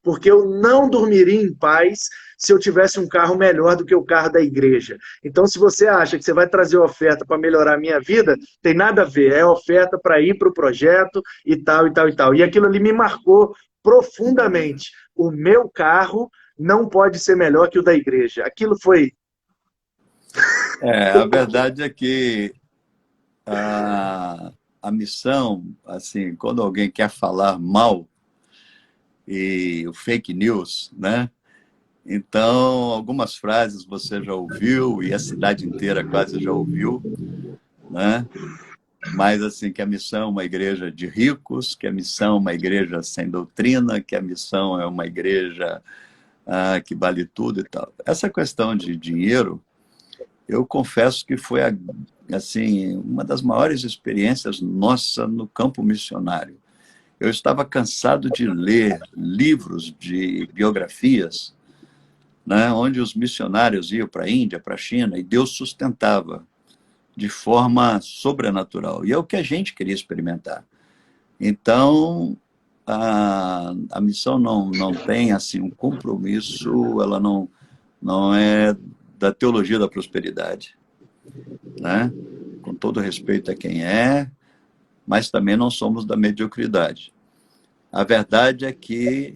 porque eu não dormiria em paz se eu tivesse um carro melhor do que o carro da igreja. Então, se você acha que você vai trazer oferta para melhorar a minha vida, tem nada a ver, é oferta para ir para o projeto e tal, e tal, e tal. E aquilo ali me marcou profundamente. O meu carro não pode ser melhor que o da igreja. Aquilo foi. A verdade é que a missão, assim, quando alguém quer falar mal, e o fake news, né? Então, algumas frases você já ouviu e a cidade inteira quase já ouviu, né? Mas assim, que a missão é uma igreja de ricos, que a missão é uma igreja sem doutrina, que a missão é uma igreja que vale tudo e tal. Essa questão de dinheiro, eu confesso que foi assim, uma das maiores experiências nossa no campo missionário. Eu estava cansado de ler livros de biografias, né, onde os missionários iam para a Índia, para a China, e Deus sustentava de forma sobrenatural. E é o que a gente queria experimentar. Então, a missão não tem assim um compromisso, ela não é da teologia da prosperidade, né? Com todo respeito a quem é, mas também não somos da mediocridade. A verdade é que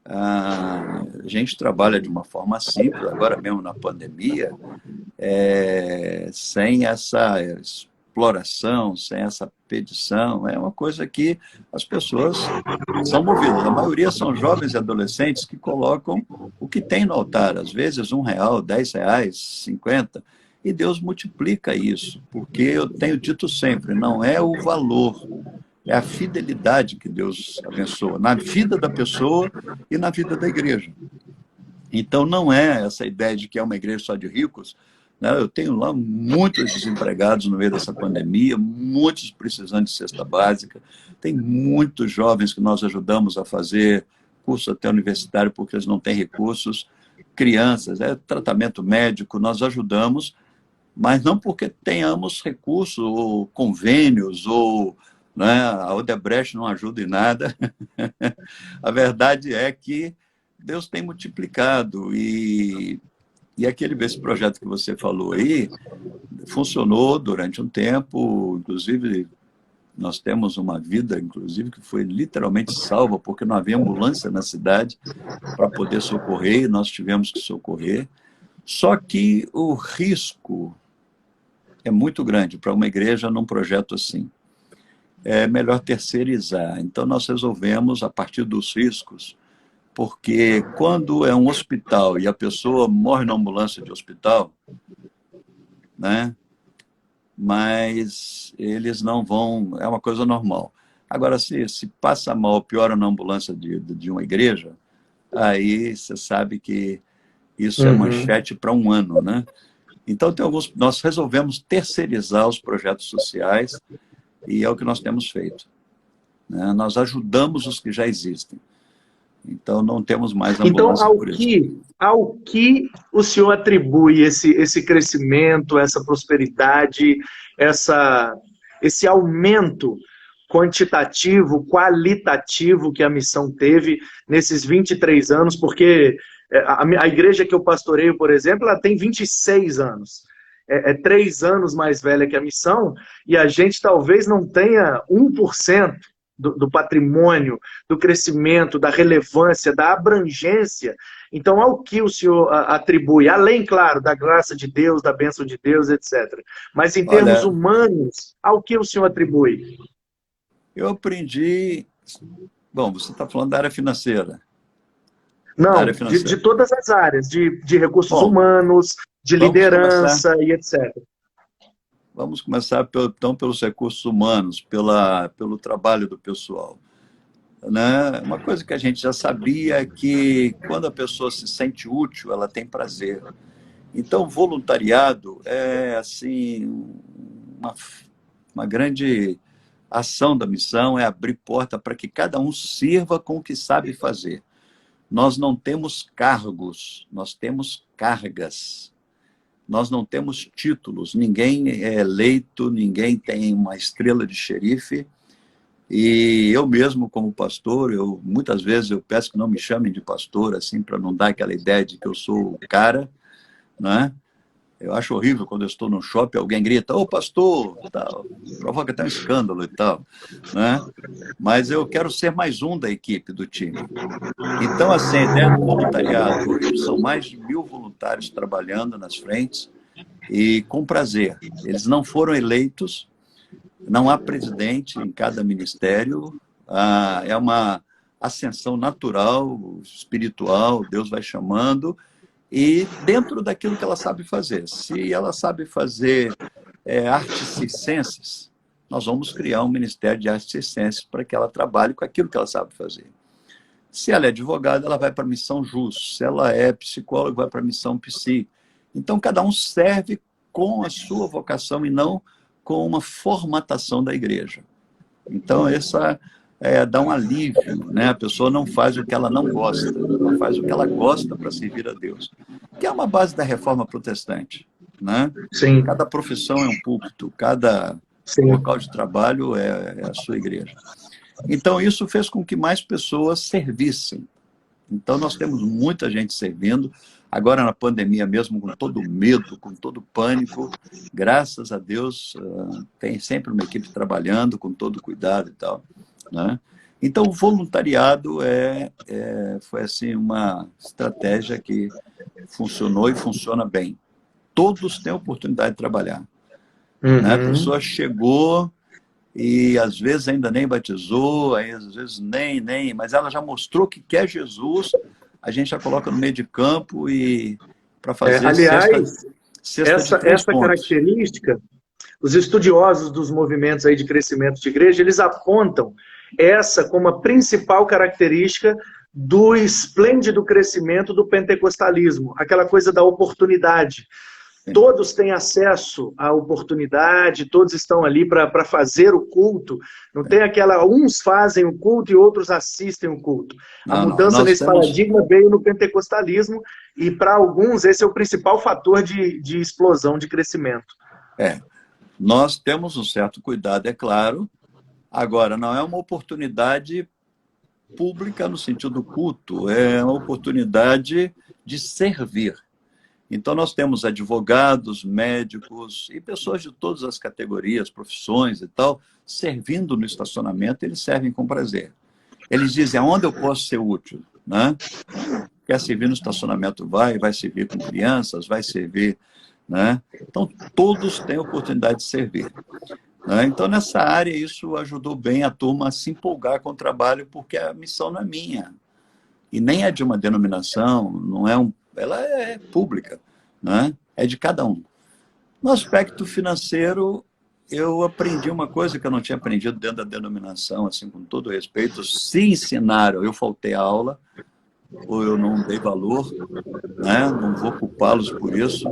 a gente trabalha de uma forma simples, agora mesmo na pandemia, sem essa exploração, sem essa petição, é uma coisa que as pessoas são movidas. A maioria são jovens e adolescentes que colocam o que tem no altar, às vezes R$1, R$10, 50, e Deus multiplica isso, porque eu tenho dito sempre, não é o valor, é a fidelidade que Deus abençoa, na vida da pessoa e na vida da igreja. Então, não é essa ideia de que é uma igreja só de ricos, né? Eu tenho lá muitos desempregados no meio dessa pandemia, muitos precisando de cesta básica, tem muitos jovens que nós ajudamos a fazer curso até universitário porque eles não têm recursos, crianças, tratamento médico, nós ajudamos, mas não porque tenhamos recursos ou convênios ou, né, a Odebrecht não ajuda em nada. A verdade é que Deus tem multiplicado e esse projeto que você falou aí funcionou durante um tempo, inclusive nós temos uma vida, inclusive, que foi literalmente salva, porque não havia ambulância na cidade para poder socorrer, e nós tivemos que socorrer. Só que o risco é muito grande para uma igreja num projeto assim. É melhor terceirizar. Então, nós resolvemos, a partir dos riscos, porque quando é um hospital e a pessoa morre na ambulância de hospital, né, mas eles não vão, é uma coisa normal. Agora, se passa mal, piora na ambulância de uma igreja, aí você sabe que isso é manchete para um ano, né? Então, nós resolvemos terceirizar os projetos sociais e é o que nós temos feito, né? Nós ajudamos os que já existem. Então, não temos mais ambulância por isso. Ao que o senhor atribui esse crescimento, essa prosperidade, esse aumento quantitativo, qualitativo que a missão teve nesses 23 anos? Porque a igreja que eu pastoreio, por exemplo, ela tem 26 anos. É 3 anos mais velha que a missão, e a gente talvez não tenha 1% do patrimônio, do crescimento, da relevância, da abrangência. Então, ao que o senhor atribui, além, claro, da graça de Deus, da bênção de Deus, etc., mas em termos humanos, ao que o senhor atribui? Eu aprendi... Bom, você está falando da área financeira. Não, de todas as áreas, de recursos humanos, de liderança e etc. Vamos começar, então, pelos recursos humanos, pelo trabalho do pessoal, né? Uma coisa que a gente já sabia é que quando a pessoa se sente útil, ela tem prazer. Então, voluntariado é, assim, uma grande ação da missão, é abrir porta para que cada um sirva com o que sabe fazer. Nós não temos cargos, nós temos cargas. Nós não temos títulos, ninguém é eleito, ninguém tem uma estrela de xerife. E eu mesmo, como pastor, muitas vezes eu peço que não me chamem de pastor, assim, para não dar aquela ideia de que eu sou o cara, né? Eu acho horrível quando eu estou no shopping, alguém grita, ô pastor, tal, provoca até um escândalo e tal, né? Mas eu quero ser mais um da equipe, do time. Então, assim, a ideia do voluntariado, hoje são mais de 1.000 voluntários trabalhando nas frentes e com prazer. Eles não foram eleitos, não há presidente em cada ministério, é uma ascensão natural, espiritual, Deus vai chamando, e dentro daquilo que ela sabe fazer. Se ela sabe fazer artes circenses, nós vamos criar um Ministério de Artes Circenses para que ela trabalhe com aquilo que ela sabe fazer. Se ela é advogada, ela vai para a missão Jus. Se ela é psicóloga, vai para a missão Psi. Então, cada um serve com a sua vocação e não com uma formatação da igreja. Então, essa dá um alívio, né? A pessoa não faz o que ela não gosta, ela faz o que ela gosta para servir a Deus, que é uma base da reforma protestante, né? Sim. Cada profissão é um púlpito, cada local de trabalho é a sua igreja. Então, isso fez com que mais pessoas servissem. Então, nós temos muita gente servindo. Agora, na pandemia mesmo, com todo o medo, com todo o pânico, graças a Deus, tem sempre uma equipe trabalhando com todo cuidado e tal, né? Então, o voluntariado foi assim, uma estratégia que funcionou e funciona bem. Todos têm a oportunidade de trabalhar. Né? A pessoa chegou e às vezes ainda nem batizou, aí, às vezes nem, mas ela já mostrou que quer Jesus, a gente já coloca no meio de campo e para fazer aliás, cesta de 3 pontos. Característica, os estudiosos dos movimentos aí de crescimento de igreja, eles apontam essa como a principal característica do esplêndido crescimento do pentecostalismo, aquela coisa da oportunidade. Todos têm acesso à oportunidade, todos estão ali para fazer o culto. Não tem aquela, uns fazem o culto e outros assistem o culto. A mudança nesse paradigma veio no pentecostalismo e para alguns esse é o principal fator de explosão, de crescimento. Nós temos um certo cuidado, é claro. Agora, não é uma oportunidade pública no sentido do culto, é uma oportunidade de servir. Então, nós temos advogados, médicos e pessoas de todas as categorias, profissões e tal, servindo no estacionamento, eles servem com prazer. Eles dizem, aonde eu posso ser útil? Né? Quer servir no estacionamento, vai servir com crianças, vai servir... Né? Então, todos têm a oportunidade de servir. Né? Então, nessa área, isso ajudou bem a turma a se empolgar com o trabalho, porque a missão não é minha. E nem é de uma denominação, não é ela é pública, né? É de cada um. No aspecto financeiro, eu aprendi uma coisa que eu não tinha aprendido dentro da denominação, assim, com todo respeito. Se ensinaram, eu faltei a aula, ou eu não dei valor, né? Não vou culpá-los por isso,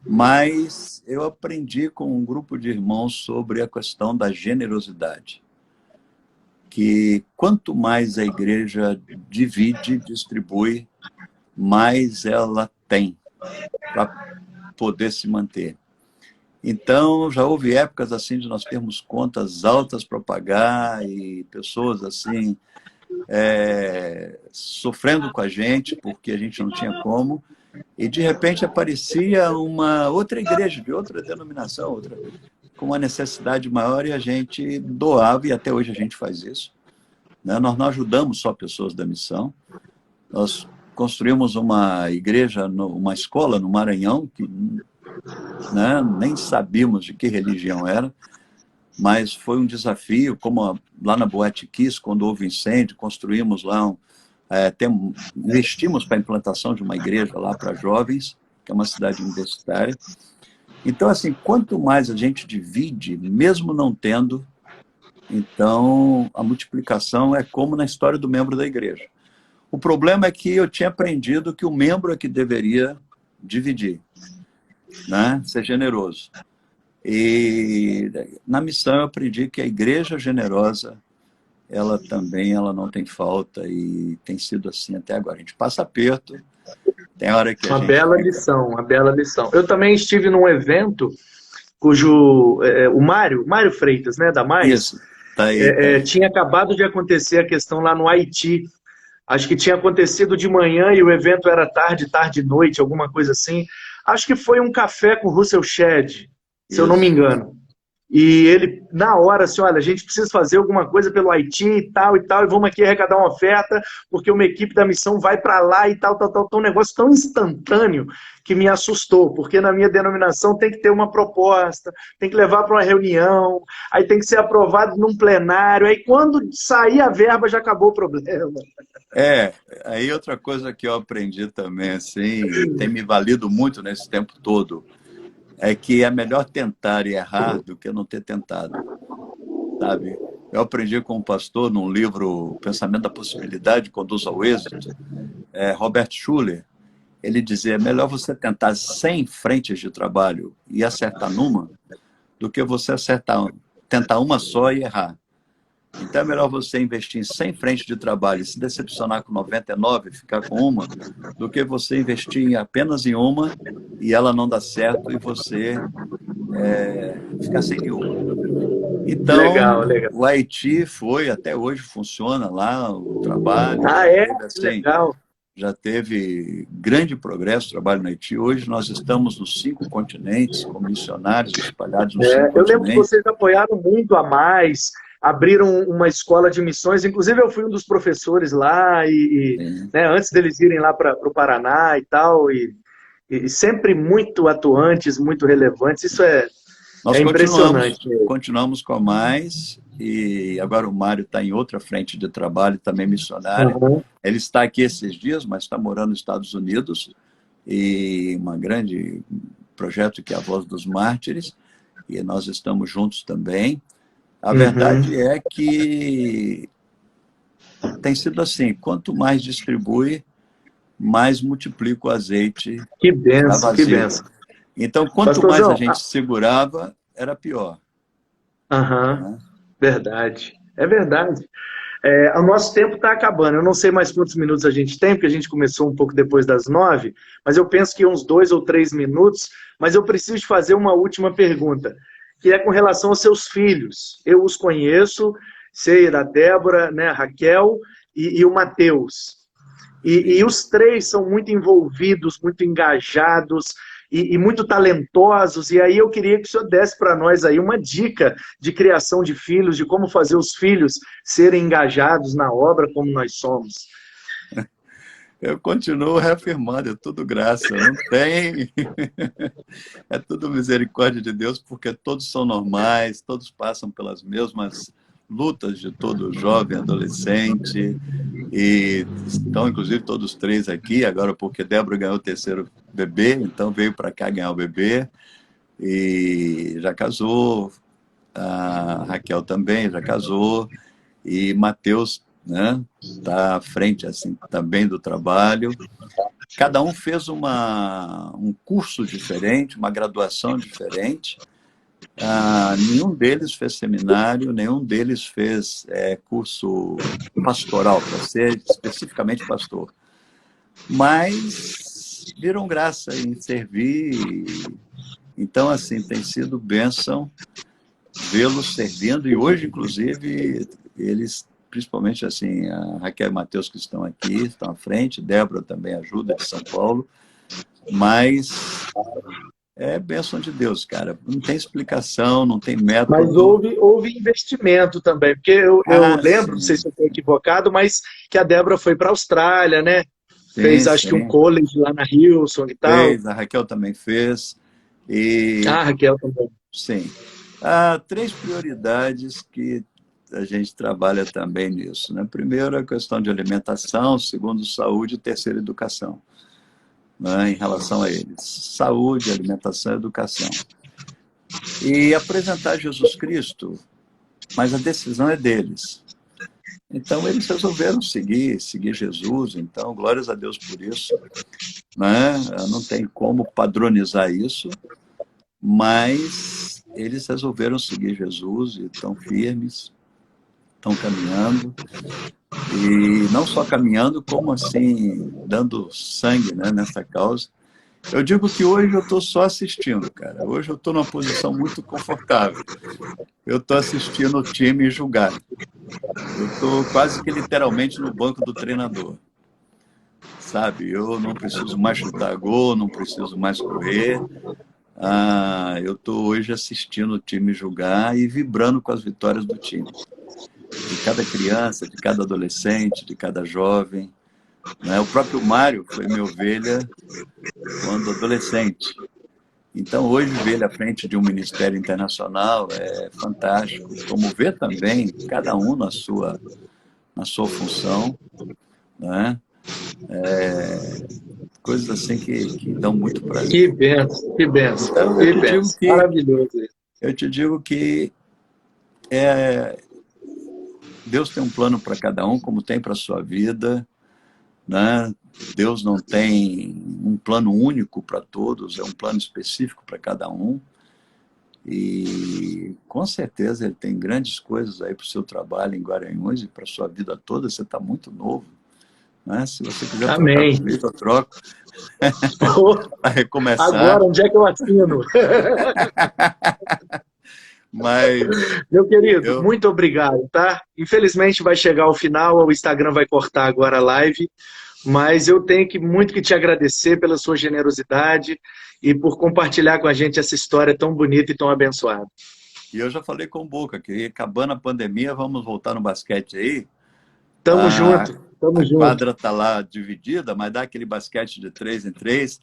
mas eu aprendi com um grupo de irmãos sobre a questão da generosidade. Que quanto mais a igreja divide, distribui, mais ela tem para poder se manter. Então, já houve épocas assim de nós termos contas altas para pagar e pessoas assim sofrendo com a gente porque a gente não tinha como, e de repente aparecia uma outra igreja de outra denominação, com uma necessidade maior, e a gente doava, e até hoje a gente faz isso. Né? Nós não ajudamos só pessoas da missão, nós construímos uma igreja, uma escola no Maranhão, que né, nem sabíamos de que religião era, mas foi um desafio, como lá na Boate Kiss, quando houve incêndio, construímos lá, investimos para a implantação de uma igreja lá para jovens, que é uma cidade universitária. Então, assim, quanto mais a gente divide, mesmo não tendo, então a multiplicação é como na história do membro da igreja. O problema é que eu tinha aprendido que o membro é que deveria dividir, né? Ser generoso. E na missão eu aprendi que a igreja generosa, ela também não tem falta, e tem sido assim até agora. A gente passa aperto, tem hora que uma bela lição. Eu também estive num evento cujo o Mário Freitas, né, da Mais, isso, tá aí. Tinha acabado de acontecer a questão lá no Haiti. Acho que tinha acontecido de manhã e o evento era tarde e noite, alguma coisa assim. Acho que foi um café com Russell Shedd, se eu não me engano. E ele, na hora, assim, olha, a gente precisa fazer alguma coisa pelo Haiti e tal, e vamos aqui arrecadar uma oferta, porque uma equipe da missão vai para lá e tal. Então, um negócio tão instantâneo que me assustou, porque na minha denominação tem que ter uma proposta, tem que levar para uma reunião, aí tem que ser aprovado num plenário, aí quando sair a verba já acabou o problema. Aí outra coisa que eu aprendi também, assim, tem me valido muito nesse tempo todo, é que é melhor tentar e errar do que não ter tentado, sabe? Eu aprendi com um pastor num livro, Pensamento da Possibilidade, Conduz ao Êxito, Robert Schuller. Ele dizia, é melhor você tentar 100 frentes de trabalho e acertar numa, do que você tentar uma só e errar. Então é melhor você investir em 100 frentes de trabalho e se decepcionar com 99 e ficar com uma, do que você investir apenas em uma e ela não dar certo e você ficar sem nenhuma. Então, Legal, legal. o Haiti foi, até hoje funciona lá, o trabalho, Ah, já é? teve Que assim, legal. já teve grande progresso o trabalho no Haiti. Hoje nós estamos nos 5 continentes, com missionários espalhados nos 5 Eu lembro que continentes. vocês apoiaram muito a mais, abriram uma escola de missões, inclusive eu fui um dos professores lá, Sim. né, antes deles irem lá para o Paraná e tal, e sempre muito atuantes, muito relevantes, isso Nós é impressionante. continuamos com a Mais, e agora o Mário está em outra frente de trabalho, também missionária. Uhum. Ele está aqui esses dias, mas está morando nos Estados Unidos, e um grande projeto que é a Voz dos Mártires, e nós estamos juntos também. A verdade Uhum. é que tem sido assim, quanto mais distribui, mais multiplica o azeite Que na benção, que vasilha. benção. Então, quanto mais a Pastorzão, gente segurava, era pior. aham, Né? verdade, é verdade. O nosso tempo está acabando. Eu não sei mais quantos minutos a gente tem, porque a gente começou um pouco depois das 9, mas eu penso que uns 2 ou 3 minutos. Mas eu preciso de fazer uma última pergunta, que é com relação aos seus filhos. Eu os conheço, sei da Débora, né, a Raquel e o Mateus. E os três são muito envolvidos, muito engajados e muito talentosos. E aí eu queria que o senhor desse para nós aí uma dica de criação de filhos, de como fazer os filhos serem engajados na obra como nós somos. Eu continuo reafirmando, é tudo graça, não tem. É tudo misericórdia de Deus, porque todos são normais, todos passam pelas mesmas lutas de todo jovem, adolescente, e estão, inclusive, todos três aqui, agora porque Débora ganhou o terceiro bebê, então veio para cá ganhar o bebê, e já casou, a Raquel também já casou, e Mateus, né, está à frente assim, também do trabalho. Cada um fez um curso diferente, uma graduação diferente. Nenhum deles fez seminário, nenhum deles fez curso pastoral, para ser especificamente pastor. Mas viram graça em servir. Então, assim, tem sido bênção vê-los servindo. E hoje, inclusive, eles, principalmente assim, a Raquel e o Mateus que estão aqui, estão à frente, Débora também ajuda, de São Paulo. Mas é bênção de Deus, cara. Não tem explicação, não tem Mas método. houve investimento também, porque eu lembro, não sei Sim, se eu estou equivocado, mas que a Débora foi para a Austrália, né? sim, Fez, acho que um sim. college lá na Hillsong e tal. Fez, a Raquel também fez. E, Ah, Raquel também. sim, há 3 prioridades que a gente trabalha também nisso. Né? Primeiro, a questão de alimentação. Segundo, saúde. E terceiro, educação. Né? Em relação a eles. Saúde, alimentação e educação. E apresentar Jesus Cristo, mas a decisão é deles. Então, eles resolveram seguir Jesus. Então, glórias a Deus por isso. Né? Não tem como padronizar isso, mas eles resolveram seguir Jesus e estão firmes, estão caminhando, e não só caminhando, como assim, dando sangue, né, nessa causa. Eu digo que hoje eu estou só assistindo, cara. Hoje eu estou numa posição muito confortável. Eu estou assistindo o time julgar. Eu estou quase que literalmente no banco do treinador. Sabe, eu não preciso mais chutar gol, não preciso mais correr. Eu estou hoje assistindo o time jogar e vibrando com as vitórias do time. De cada criança, de cada adolescente, de cada jovem. Né? O próprio Mário foi minha ovelha quando adolescente. Então, hoje, ver ele à frente de um ministério internacional é fantástico. Como ver também, cada um na sua função, né? Coisas assim que dão muito Que prazer. benção, que benção, Então, que benção. Maravilhoso isso. eu te digo que Deus tem um plano para cada um, como tem para a sua vida, né? Deus não tem um plano único para todos, é um plano específico para cada um. E com certeza ele tem grandes coisas aí para o seu trabalho em Guaranhuns e para a sua vida toda. Você está muito novo, né? Se você quiser trocar Amém. comigo, eu troco. Pô, Para recomeçar. agora, onde é que eu assino? Mas Meu querido, muito obrigado, tá? Infelizmente vai chegar ao final, o Instagram vai cortar agora a live, mas eu tenho muito que te agradecer pela sua generosidade e por compartilhar com a gente essa história tão bonita e tão abençoada. E eu já falei com o Boca que, acabando a pandemia, vamos voltar no basquete aí. Tamo junto, tamo A junto. quadra está lá dividida, mas dá aquele basquete de 3 em 3.